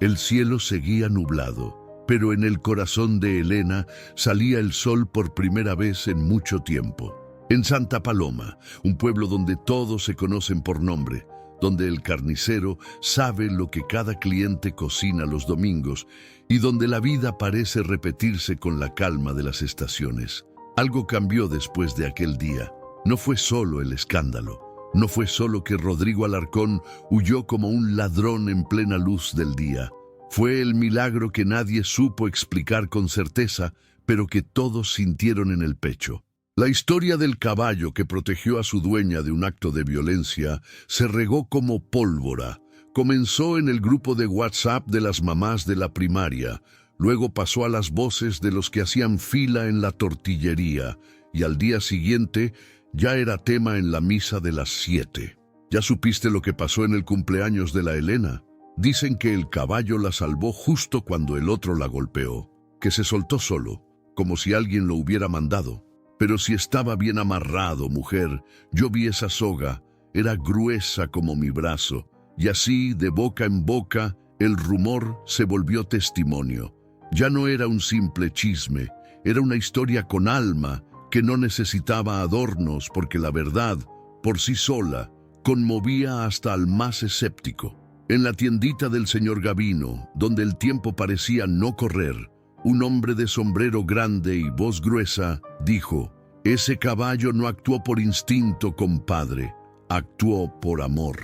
El cielo seguía nublado, pero en el corazón de Elena salía el sol por primera vez en mucho tiempo. En Santa Paloma, un pueblo donde todos se conocen por nombre, donde el carnicero sabe lo que cada cliente cocina los domingos y donde la vida parece repetirse con la calma de las estaciones. Algo cambió después de aquel día. No fue solo el escándalo, no fue solo que Rodrigo Alarcón huyó como un ladrón en plena luz del día. Fue el milagro que nadie supo explicar con certeza, pero que todos sintieron en el pecho. La historia del caballo que protegió a su dueña de un acto de violencia se regó como pólvora. Comenzó en el grupo de WhatsApp de las mamás de la primaria, luego pasó a las voces de los que hacían fila en la tortillería, y al día siguiente ya era tema en la misa de las 7. ¿Ya supiste lo que pasó en el cumpleaños de la Elena? Dicen que el caballo la salvó justo cuando el otro la golpeó, que se soltó solo, como si alguien lo hubiera mandado. Pero si estaba bien amarrado, mujer, yo vi esa soga, era gruesa como mi brazo, y así, de boca en boca, el rumor se volvió testimonio. Ya no era un simple chisme, era una historia con alma que no necesitaba adornos porque la verdad, por sí sola, conmovía hasta al más escéptico. En la tiendita del señor Gavino, donde el tiempo parecía no correr, un hombre de sombrero grande y voz gruesa dijo: «Ese caballo no actuó por instinto, compadre, actuó por amor».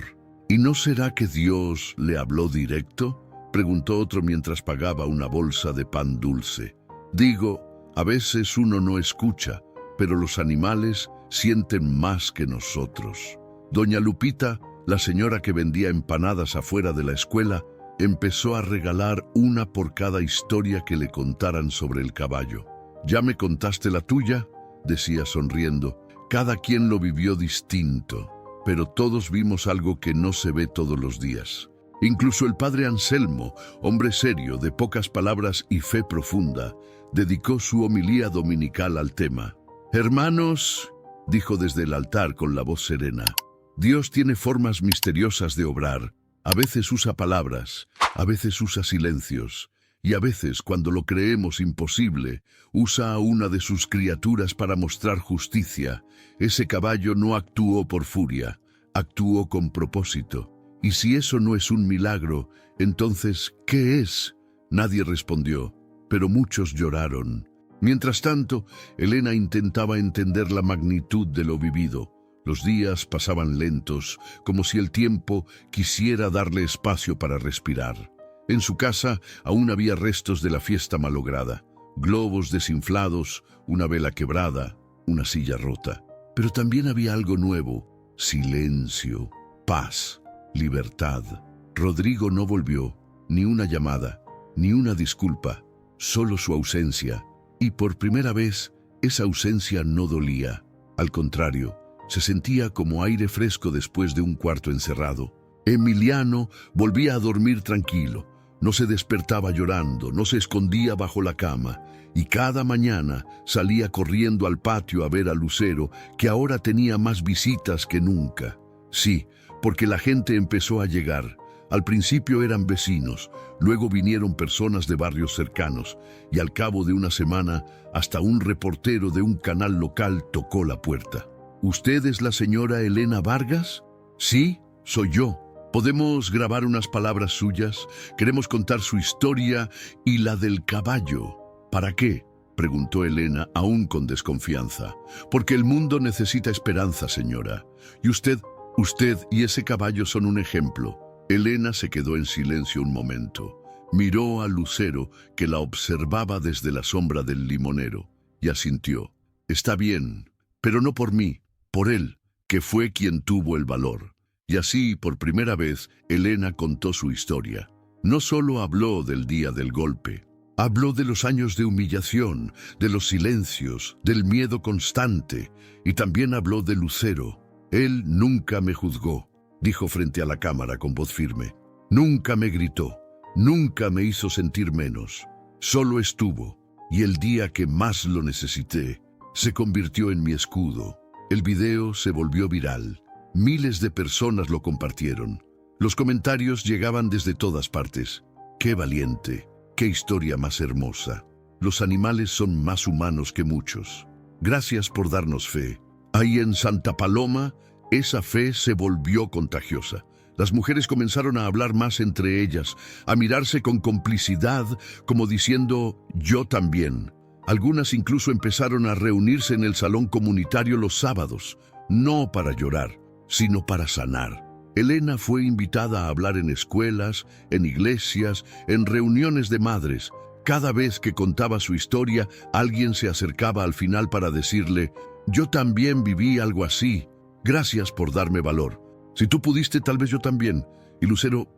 «¿Y no será que Dios le habló directo?», preguntó otro mientras pagaba una bolsa de pan dulce. «Digo, a veces uno no escucha, pero los animales sienten más que nosotros». Doña Lupita, la señora que vendía empanadas afuera de la escuela, empezó a regalar una por cada historia que le contaran sobre el caballo. «¿Ya me contaste la tuya?», decía sonriendo. «Cada quien lo vivió distinto, pero todos vimos algo que no se ve todos los días». Incluso el padre Anselmo, hombre serio, de pocas palabras y fe profunda, dedicó su homilía dominical al tema. «Hermanos», dijo desde el altar con la voz serena, «Dios tiene formas misteriosas de obrar. A veces usa palabras, a veces usa silencios, y a veces, cuando lo creemos imposible, usa a una de sus criaturas para mostrar justicia. Ese caballo no actuó por furia, actuó con propósito. Y si eso no es un milagro, entonces, ¿qué es?». Nadie respondió, pero muchos lloraron. Mientras tanto, Elena intentaba entender la magnitud de lo vivido. Los días pasaban lentos, como si el tiempo quisiera darle espacio para respirar. En su casa aún había restos de la fiesta malograda, globos desinflados, una vela quebrada, una silla rota. Pero también había algo nuevo: silencio, paz, libertad. Rodrigo no volvió, ni una llamada, ni una disculpa, solo su ausencia. Y por primera vez, esa ausencia no dolía. Al contrario, se sentía como aire fresco después de un cuarto encerrado. Emiliano volvía a dormir tranquilo. No se despertaba llorando, no se escondía bajo la cama, y cada mañana salía corriendo al patio a ver a Lucero, que ahora tenía más visitas que nunca. Sí, porque la gente empezó a llegar. Al principio eran vecinos, luego vinieron personas de barrios cercanos y al cabo de una semana hasta un reportero de un canal local tocó la puerta. ¿Usted es la señora Elena Vargas? Sí, soy yo. ¿Podemos grabar unas palabras suyas? Queremos contar su historia y la del caballo. ¿Para qué?, preguntó Elena, aún con desconfianza. Porque el mundo necesita esperanza, señora. Y usted y ese caballo son un ejemplo. Elena se quedó en silencio un momento. Miró a Lucero, que la observaba desde la sombra del limonero, y asintió. Está bien, pero no por mí, por él, que fue quien tuvo el valor. Y así, por primera vez, Elena contó su historia. No solo habló del día del golpe, habló de los años de humillación, de los silencios, del miedo constante, y también habló de Lucero. Él nunca me juzgó, dijo frente a la cámara con voz firme. Nunca me gritó, nunca me hizo sentir menos. Solo estuvo, y el día que más lo necesité, se convirtió en mi escudo. El video se volvió viral. Miles de personas lo compartieron. Los comentarios llegaban desde todas partes. ¡Qué valiente! ¡Qué historia más hermosa! Los animales son más humanos que muchos. Gracias por darnos fe. Ahí en Santa Paloma, esa fe se volvió contagiosa. Las mujeres comenzaron a hablar más entre ellas, a mirarse con complicidad, como diciendo, yo también. Algunas incluso empezaron a reunirse en el salón comunitario los sábados, no para llorar, sino para sanar. Elena fue invitada a hablar en escuelas, en iglesias, en reuniones de madres. Cada vez que contaba su historia, alguien se acercaba al final para decirle, yo también viví algo así. Gracias por darme valor. Si tú pudiste, tal vez yo también. Y Lucero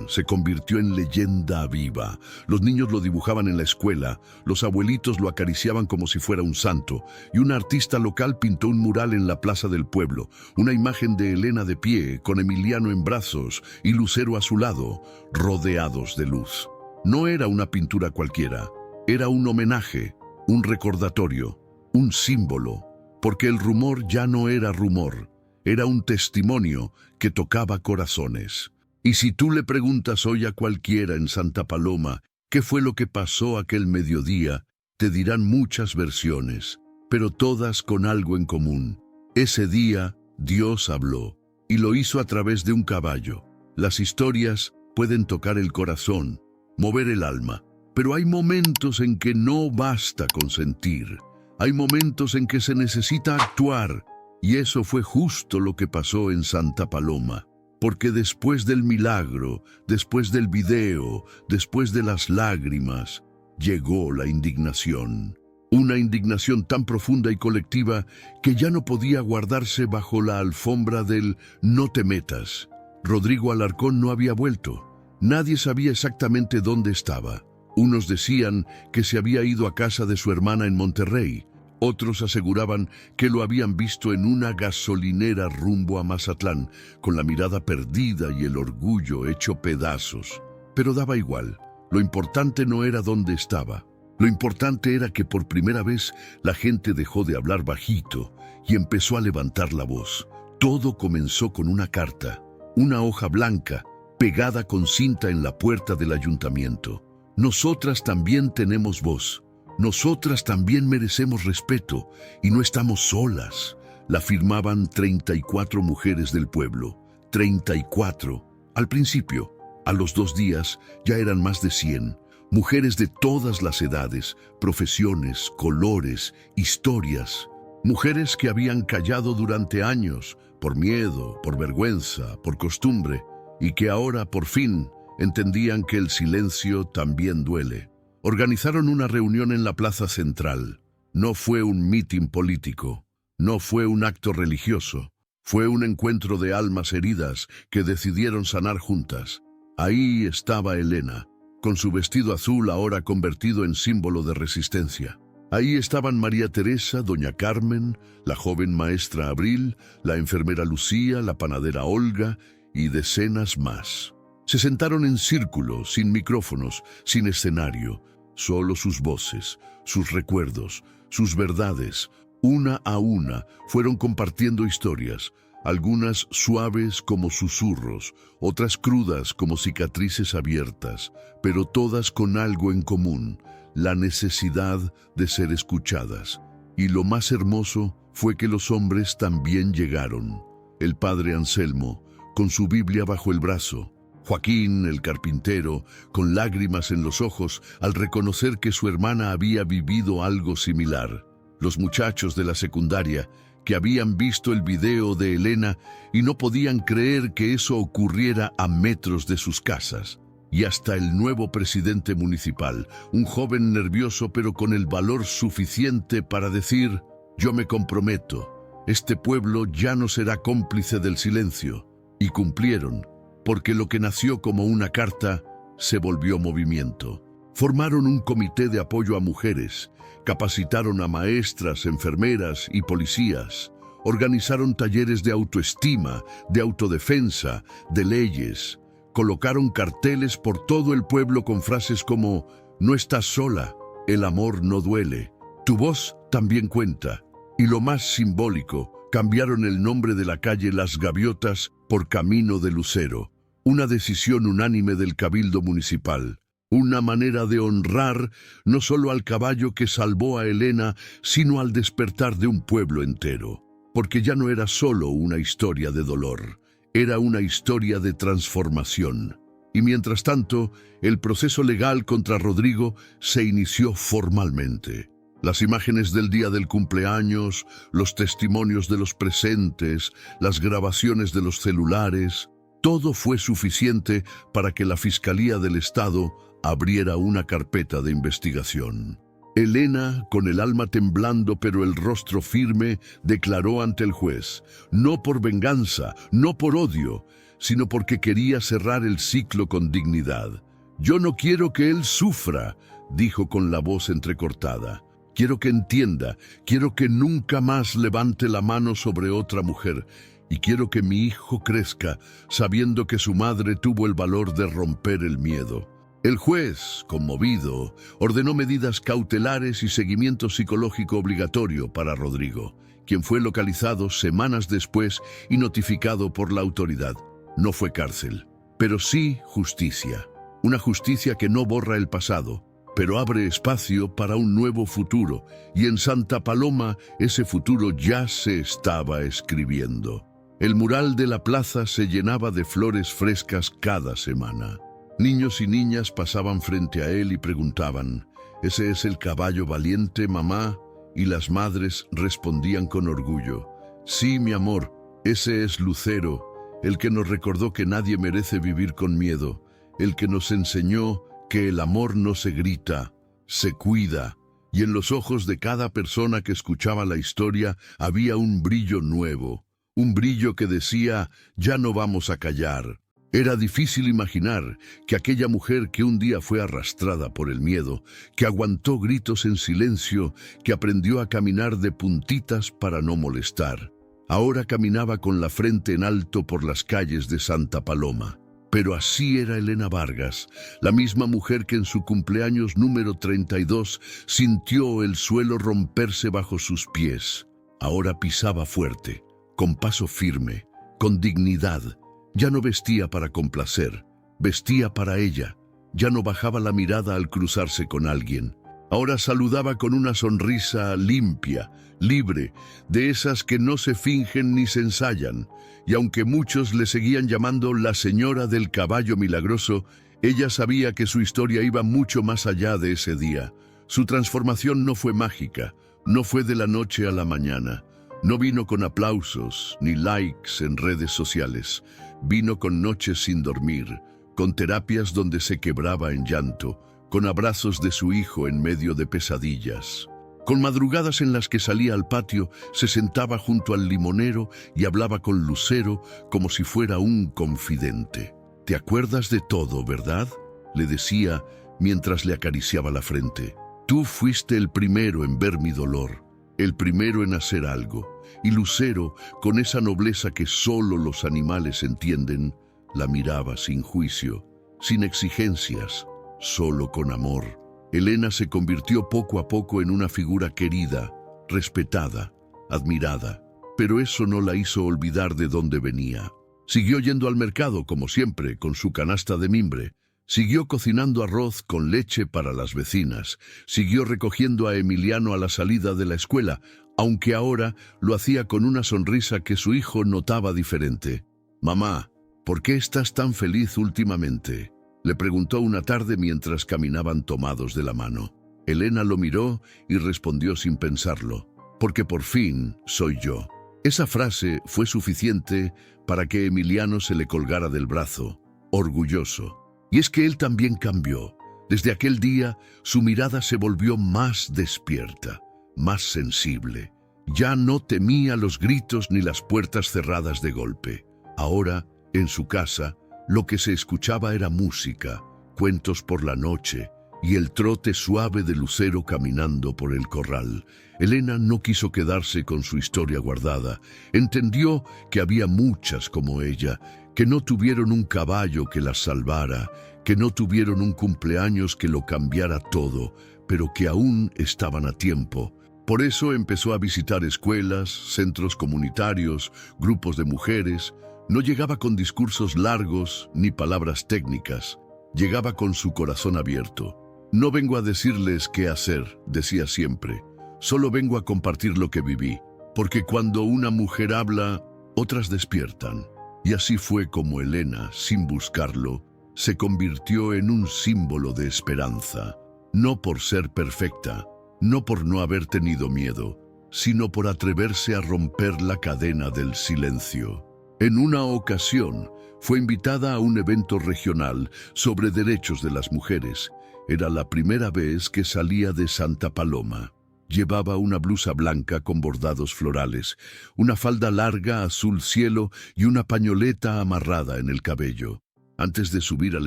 se convirtió en leyenda viva. Los niños lo dibujaban en la escuela, los abuelitos lo acariciaban como si fuera un santo, y un artista local pintó un mural en la plaza del pueblo, una imagen de Elena de pie, con Emiliano en brazos y Lucero a su lado, rodeados de luz. No era una pintura cualquiera, era un homenaje, un recordatorio, un símbolo, porque el rumor ya no era rumor, era un testimonio que tocaba corazones. Y si tú le preguntas hoy a cualquiera en Santa Paloma qué fue lo que pasó aquel mediodía, te dirán muchas versiones, pero todas con algo en común. Ese día Dios habló, y lo hizo a través de un caballo. Las historias pueden tocar el corazón, mover el alma, pero hay momentos en que no basta con sentir. Hay momentos en que se necesita actuar, y eso fue justo lo que pasó en Santa Paloma. Porque después del milagro, después del video, después de las lágrimas, llegó la indignación. Una indignación tan profunda y colectiva que ya no podía guardarse bajo la alfombra del no te metas. Rodrigo Alarcón no había vuelto. Nadie sabía exactamente dónde estaba. Unos decían que se había ido a casa de su hermana en Monterrey. Otros aseguraban que lo habían visto en una gasolinera rumbo a Mazatlán, con la mirada perdida y el orgullo hecho pedazos. Pero daba igual. Lo importante no era dónde estaba. Lo importante era que por primera vez la gente dejó de hablar bajito y empezó a levantar la voz. Todo comenzó con una carta, una hoja blanca, pegada con cinta en la puerta del ayuntamiento. Nosotras también tenemos voz. Nosotras también merecemos respeto y no estamos solas. La firmaban 34 mujeres del pueblo. 34. Al principio, a los 2 días, ya eran más de 100. Mujeres de todas las edades, profesiones, colores, historias. Mujeres que habían callado durante años, por miedo, por vergüenza, por costumbre, y que ahora, por fin, entendían que el silencio también duele. Organizaron una reunión en la plaza central. No fue un mitin político, no fue un acto religioso, fue un encuentro de almas heridas que decidieron sanar juntas. Ahí estaba Elena, con su vestido azul ahora convertido en símbolo de resistencia. Ahí estaban María Teresa, doña Carmen, la joven maestra Abril, la enfermera Lucía, la panadera Olga y decenas más. Se sentaron en círculo, sin micrófonos, sin escenario, solo sus voces, sus recuerdos, sus verdades, una a una, fueron compartiendo historias. algunas suaves como susurros, otras crudas como cicatrices abiertas, pero todas con algo en común, la necesidad de ser escuchadas. Y lo más hermoso fue que los hombres también llegaron. El padre Anselmo, con su Biblia bajo el brazo, Joaquín, el carpintero, con lágrimas en los ojos al reconocer que su hermana había vivido algo similar. Los muchachos de la secundaria, que habían visto el video de Elena y no podían creer que eso ocurriera a metros de sus casas. Y hasta el nuevo presidente municipal, un joven nervioso pero con el valor suficiente para decir: yo me comprometo, este pueblo ya no será cómplice del silencio. Y cumplieron, porque lo que nació como una carta se volvió movimiento. Formaron un comité de apoyo a mujeres, capacitaron a maestras, enfermeras y policías, organizaron talleres de autoestima, de autodefensa, de leyes, colocaron carteles por todo el pueblo con frases como: no estás sola, el amor no duele, tu voz también cuenta. Y lo más simbólico, cambiaron el nombre de la calle Las Gaviotas por Camino de Lucero, una decisión unánime del Cabildo Municipal, una manera de honrar no solo al caballo que salvó a Elena, sino al despertar de un pueblo entero, porque ya no era solo una historia de dolor, era una historia de transformación. Y mientras tanto, el proceso legal contra Rodrigo se inició formalmente. Las imágenes del día del cumpleaños, los testimonios de los presentes, las grabaciones de los celulares, todo fue suficiente para que la Fiscalía del Estado abriera una carpeta de investigación. Elena, con el alma temblando pero el rostro firme, declaró ante el juez: no por venganza, no por odio, sino porque quería cerrar el ciclo con dignidad. Yo no quiero que él sufra, dijo con la voz entrecortada. Quiero que entienda, quiero que nunca más levante la mano sobre otra mujer, y quiero que mi hijo crezca sabiendo que su madre tuvo el valor de romper el miedo. El juez, conmovido, ordenó medidas cautelares y seguimiento psicológico obligatorio para Rodrigo, quien fue localizado semanas después y notificado por la autoridad. No fue cárcel, pero sí justicia. Una justicia que no borra el pasado, pero abre espacio para un nuevo futuro, y en Santa Paloma ese futuro ya se estaba escribiendo. El mural de la plaza se llenaba de flores frescas cada semana. Niños y niñas pasaban frente a él y preguntaban: ¿ese es el caballo valiente, mamá? Y las madres respondían con orgullo: sí, mi amor, ese es Lucero, el que nos recordó que nadie merece vivir con miedo, el que nos enseñó que el amor no se grita, se cuida. Y en los ojos de cada persona que escuchaba la historia había un brillo nuevo, un brillo que decía: ya no vamos a callar. Era difícil imaginar que aquella mujer que un día fue arrastrada por el miedo, que aguantó gritos en silencio, que aprendió a caminar de puntitas para no molestar, ahora caminaba con la frente en alto por las calles de Santa Paloma. Pero así era Elena Vargas, la misma mujer que en su cumpleaños número 32 sintió el suelo romperse bajo sus pies. Ahora pisaba fuerte, con paso firme, con dignidad. Ya no vestía para complacer, vestía para ella. Ya no bajaba la mirada al cruzarse con alguien. Ahora saludaba con una sonrisa limpia, libre, de esas que no se fingen ni se ensayan. Y aunque muchos le seguían llamando la señora del caballo milagroso, ella sabía que su historia iba mucho más allá de ese día. Su transformación no fue mágica, no fue de la noche a la mañana. No vino con aplausos ni likes en redes sociales. Vino con noches sin dormir, con terapias donde se quebraba en llanto, con abrazos de su hijo en medio de pesadillas, con madrugadas en las que salía al patio, se sentaba junto al limonero y hablaba con Lucero como si fuera un confidente. «¿Te acuerdas de todo, verdad?», le decía mientras le acariciaba la frente. «Tú fuiste el primero en ver mi dolor, el primero en hacer algo». Y Lucero, con esa nobleza que solo los animales entienden, la miraba sin juicio, sin exigencias, solo con amor. Elena se convirtió poco a poco en una figura querida, respetada, admirada. pero eso no la hizo olvidar de dónde venía. Siguió yendo al mercado, como siempre, con su canasta de mimbre. Siguió cocinando arroz con leche para las vecinas. Siguió recogiendo a Emiliano a la salida de la escuela, aunque ahora lo hacía con una sonrisa que su hijo notaba diferente. «Mamá, ¿por qué estás tan feliz últimamente?», le preguntó una tarde mientras caminaban tomados de la mano. Elena lo miró y respondió sin pensarlo: «Porque por fin soy yo». Esa frase fue suficiente para que Emiliano se le colgara del brazo, orgulloso. Y es que él también cambió. Desde aquel día, su mirada se volvió más despierta, más sensible. Ya no temía los gritos ni las puertas cerradas de golpe. Ahora, en su casa, lo que se escuchaba era música, cuentos por la noche y el trote suave de Lucero caminando por el corral. Elena no quiso quedarse con su historia guardada. Entendió que había muchas como ella, que no tuvieron un caballo que las salvara, que no tuvieron un cumpleaños que lo cambiara todo, pero que aún estaban a tiempo. Por eso empezó a visitar escuelas, centros comunitarios, grupos de mujeres. No llegaba con discursos largos ni palabras técnicas. Llegaba con su corazón abierto. «No vengo a decirles qué hacer», decía siempre. «Solo vengo a compartir lo que viví, porque cuando una mujer habla, otras despiertan». Y así fue como Elena, sin buscarlo, se convirtió en un símbolo de esperanza. No por ser perfecta, no por no haber tenido miedo, sino por atreverse a romper la cadena del silencio. En una ocasión, fue invitada a un evento regional sobre derechos de las mujeres. Era la primera vez que salía de Santa Paloma. Llevaba una blusa blanca con bordados florales, una falda larga azul cielo y una pañoleta amarrada en el cabello. Antes de subir al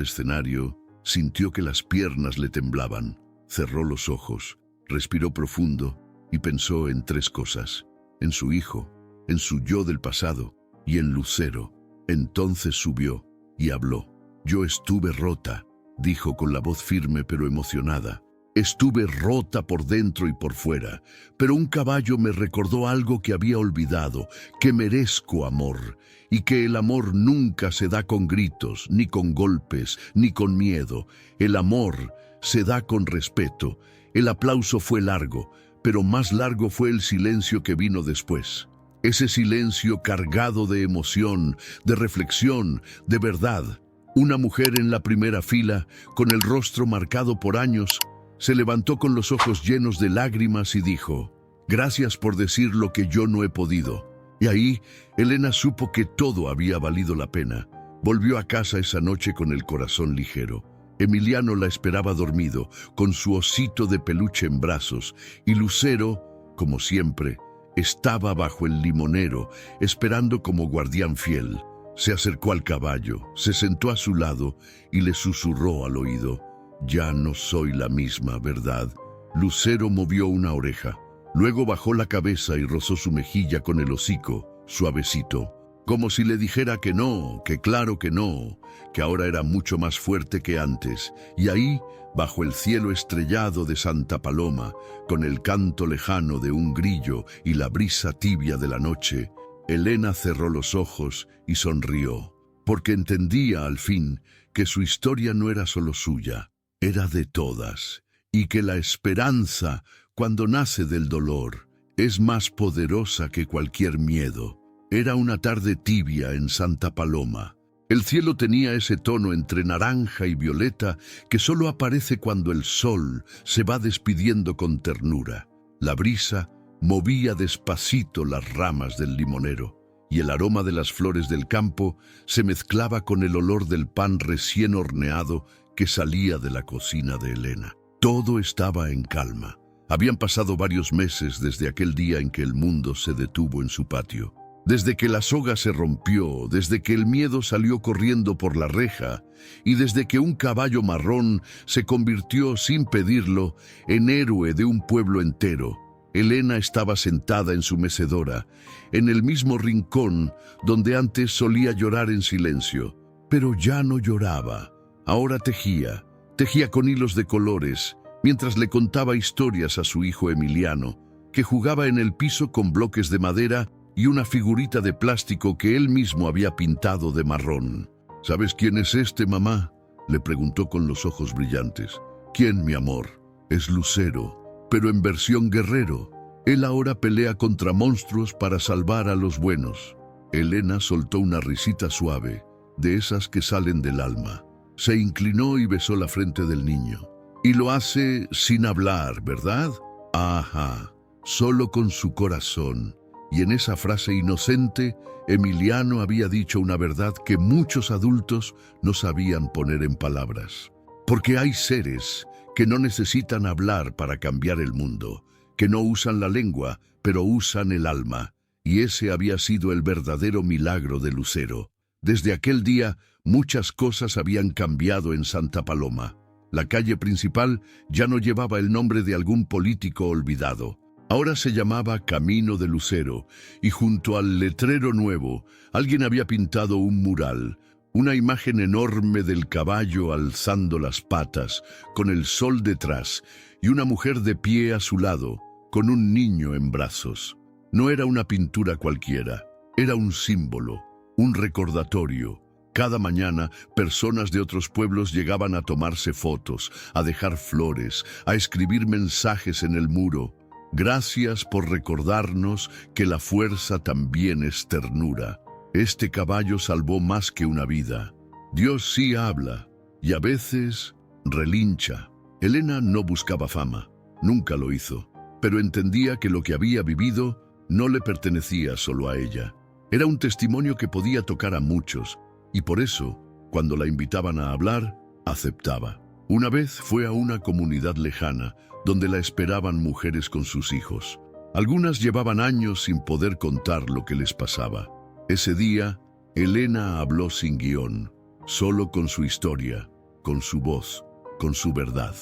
escenario, sintió que las piernas le temblaban. Cerró los ojos, respiró profundo y pensó en tres cosas: en su hijo, en su yo del pasado y en Lucero. Entonces subió y habló. «Yo estuve rota», dijo con la voz firme pero emocionada. «Estuve rota por dentro y por fuera, pero un caballo me recordó algo que había olvidado, que merezco amor, y que el amor nunca se da con gritos, ni con golpes, ni con miedo. El amor se da con respeto». El aplauso fue largo, pero más largo fue el silencio que vino después. Ese silencio cargado de emoción, de reflexión, de verdad. Una mujer en la primera fila, con el rostro marcado por años, se levantó con los ojos llenos de lágrimas y dijo: «Gracias por decir lo que yo no he podido». Y ahí, Elena supo que todo había valido la pena. Volvió a casa esa noche con el corazón ligero. Emiliano la esperaba dormido, con su osito de peluche en brazos, y Lucero, como siempre, estaba bajo el limonero, esperando como guardián fiel. Se acercó al caballo, se sentó a su lado y le susurró al oído: «Ya no soy la misma, ¿verdad?». Lucero movió una oreja, luego bajó la cabeza y rozó su mejilla con el hocico, suavecito, como si le dijera que no, que claro que no, que ahora era mucho más fuerte que antes. Y ahí, bajo el cielo estrellado de Santa Paloma, con el canto lejano de un grillo y la brisa tibia de la noche, Elena cerró los ojos y sonrió, porque entendía al fin que su historia no era solo suya, era de todas, y que la esperanza, cuando nace del dolor, es más poderosa que cualquier miedo. Era una tarde tibia en Santa Paloma. El cielo tenía ese tono entre naranja y violeta que solo aparece cuando el sol se va despidiendo con ternura. La brisa movía despacito las ramas del limonero, y el aroma de las flores del campo se mezclaba con el olor del pan recién horneado que salía de la cocina de Elena. Todo estaba en calma. Habían pasado varios meses desde aquel día en que el mundo se detuvo en su patio. Desde que la soga se rompió, desde que el miedo salió corriendo por la reja y desde que un caballo marrón se convirtió sin pedirlo en héroe de un pueblo entero. Elena estaba sentada en su mecedora, en el mismo rincón donde antes solía llorar en silencio. Pero ya no lloraba, ahora tejía con hilos de colores, mientras le contaba historias a su hijo Emiliano, que jugaba en el piso con bloques de madera y una figurita de plástico que él mismo había pintado de marrón. ¿Sabes quién es este, mamá?, le preguntó con los ojos brillantes. ¿Quién, mi amor? Es Lucero, pero en versión guerrero. Él ahora pelea contra monstruos para salvar a los buenos. Elena soltó una risita suave, de esas que salen del alma. Se inclinó y besó la frente del niño. Y lo hace sin hablar, ¿verdad? Ajá, solo con su corazón. Y en esa frase inocente, Emiliano había dicho una verdad que muchos adultos no sabían poner en palabras. Porque hay seres que no necesitan hablar para cambiar el mundo, que no usan la lengua, pero usan el alma. Y ese había sido el verdadero milagro de Lucero. Desde aquel día, muchas cosas habían cambiado en Santa Paloma. La calle principal ya no llevaba el nombre de algún político olvidado. Ahora se llamaba Camino de Lucero, y junto al letrero nuevo, alguien había pintado un mural, una imagen enorme del caballo alzando las patas, con el sol detrás, y una mujer de pie a su lado, con un niño en brazos. No era una pintura cualquiera, era un símbolo, un recordatorio. Cada mañana, personas de otros pueblos llegaban a tomarse fotos, a dejar flores, a escribir mensajes en el muro. Gracias por recordarnos que la fuerza también es ternura. Este caballo salvó más que una vida. Dios sí habla, y a veces relincha. Elena no buscaba fama, nunca lo hizo, pero entendía que lo que había vivido no le pertenecía solo a ella. Era un testimonio que podía tocar a muchos, y por eso, cuando la invitaban a hablar, aceptaba. Una vez fue a una comunidad lejana, donde la esperaban mujeres con sus hijos. Algunas llevaban años sin poder contar lo que les pasaba. Ese día, Elena habló sin guión, solo con su historia, con su voz, con su verdad.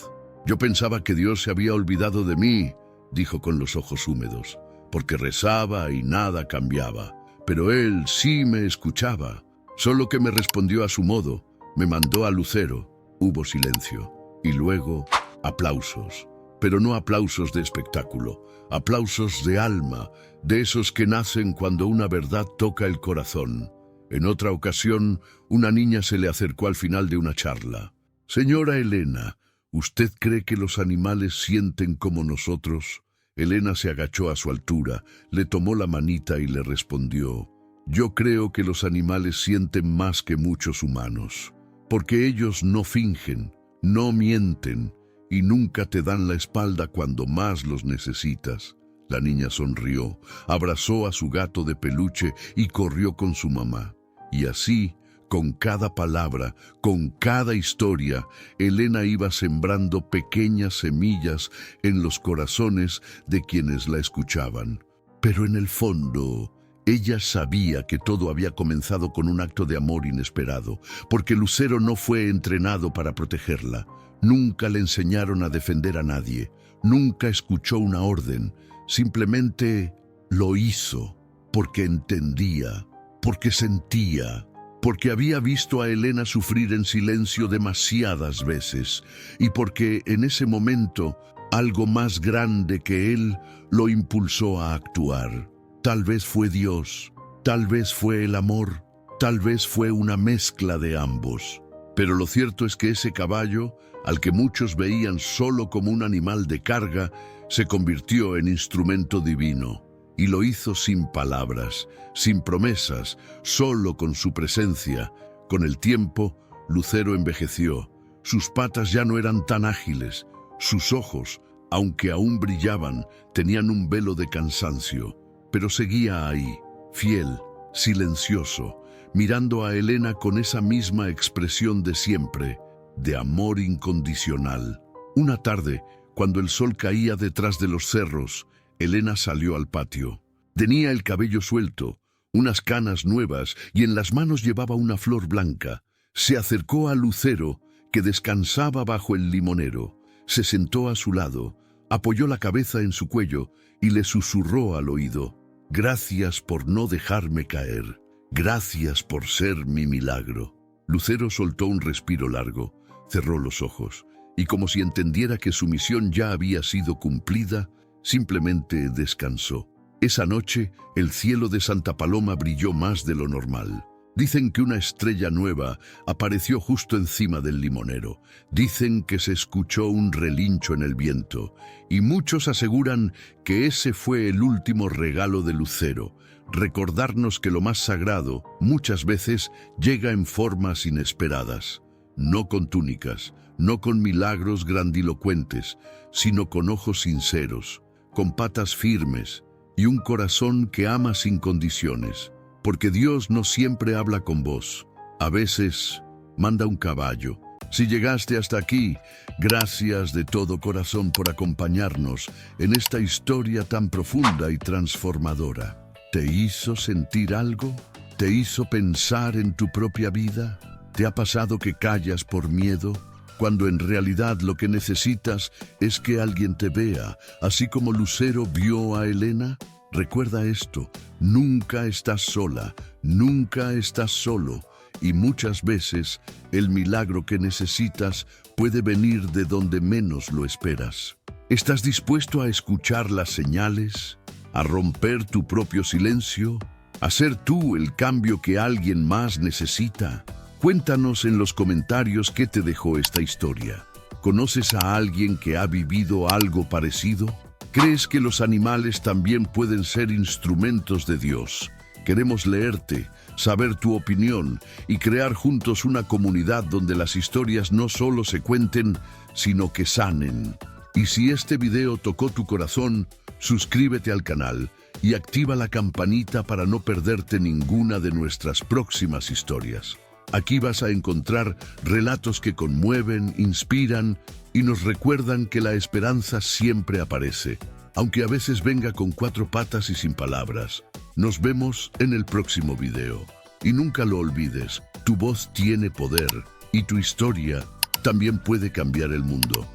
Yo pensaba que Dios se había olvidado de mí, dijo con los ojos húmedos, porque rezaba y nada cambiaba. Pero Él sí me escuchaba, solo que me respondió a su modo, me mandó a Lucero. Hubo silencio, y luego aplausos. Pero no aplausos de espectáculo, aplausos de alma, de esos que nacen cuando una verdad toca el corazón. En otra ocasión, una niña se le acercó al final de una charla. Señora Elena, ¿usted cree que los animales sienten como nosotros? Elena se agachó a su altura, le tomó la manita y le respondió, yo creo que los animales sienten más que muchos humanos, porque ellos no fingen, no mienten, y nunca te dan la espalda cuando más los necesitas. La niña sonrió, abrazó a su gato de peluche y corrió con su mamá. Y así, con cada palabra, con cada historia, Elena iba sembrando pequeñas semillas en los corazones de quienes la escuchaban. Pero en el fondo, ella sabía que todo había comenzado con un acto de amor inesperado, porque Lucero no fue entrenado para protegerla. Nunca le enseñaron a defender a nadie, nunca escuchó una orden, simplemente lo hizo, porque entendía, porque sentía, porque había visto a Elena sufrir en silencio demasiadas veces, y porque en ese momento algo más grande que él lo impulsó a actuar. Tal vez fue Dios, tal vez fue el amor, tal vez fue una mezcla de ambos. Pero lo cierto es que ese caballo, al que muchos veían solo como un animal de carga, se convirtió en instrumento divino. Y lo hizo sin palabras, sin promesas, solo con su presencia. Con el tiempo, Lucero envejeció. Sus patas ya no eran tan ágiles. Sus ojos, aunque aún brillaban, tenían un velo de cansancio. Pero seguía ahí, fiel, silencioso, mirando a Elena con esa misma expresión de siempre, de amor incondicional. Una tarde, cuando el sol caía detrás de los cerros, Elena salió al patio. Tenía el cabello suelto, unas canas nuevas y en las manos llevaba una flor blanca. Se acercó a Lucero, que descansaba bajo el limonero. Se sentó a su lado, apoyó la cabeza en su cuello y le susurró al oído, «Gracias por no dejarme caer. Gracias por ser mi milagro». Lucero soltó un respiro largo, cerró los ojos y como si entendiera que su misión ya había sido cumplida, simplemente descansó. Esa noche, el cielo de Santa Paloma brilló más de lo normal. Dicen que una estrella nueva apareció justo encima del limonero. Dicen que se escuchó un relincho en el viento. Y muchos aseguran que ese fue el último regalo de Lucero. Recordarnos que lo más sagrado, muchas veces, llega en formas inesperadas. No con túnicas, no con milagros grandilocuentes, sino con ojos sinceros, con patas firmes y un corazón que ama sin condiciones. Porque Dios no siempre habla con voz. A veces manda un caballo. Si llegaste hasta aquí, gracias de todo corazón por acompañarnos en esta historia tan profunda y transformadora. ¿Te hizo sentir algo? ¿Te hizo pensar en tu propia vida? ¿Te ha pasado que callas por miedo, cuando en realidad lo que necesitas es que alguien te vea, así como Lucero vio a Elena? Recuerda esto, nunca estás sola, nunca estás solo, y muchas veces el milagro que necesitas puede venir de donde menos lo esperas. ¿Estás dispuesto a escuchar las señales, a romper tu propio silencio, a ser tú el cambio que alguien más necesita? Cuéntanos en los comentarios qué te dejó esta historia. ¿Conoces a alguien que ha vivido algo parecido? ¿Crees que los animales también pueden ser instrumentos de Dios? Queremos leerte, saber tu opinión y crear juntos una comunidad donde las historias no solo se cuenten, sino que sanen. Y si este video tocó tu corazón, suscríbete al canal y activa la campanita para no perderte ninguna de nuestras próximas historias. Aquí vas a encontrar relatos que conmueven, inspiran y nos recuerdan que la esperanza siempre aparece, aunque a veces venga con 4 patas y sin palabras. Nos vemos en el próximo video. Y nunca lo olvides, tu voz tiene poder y tu historia también puede cambiar el mundo.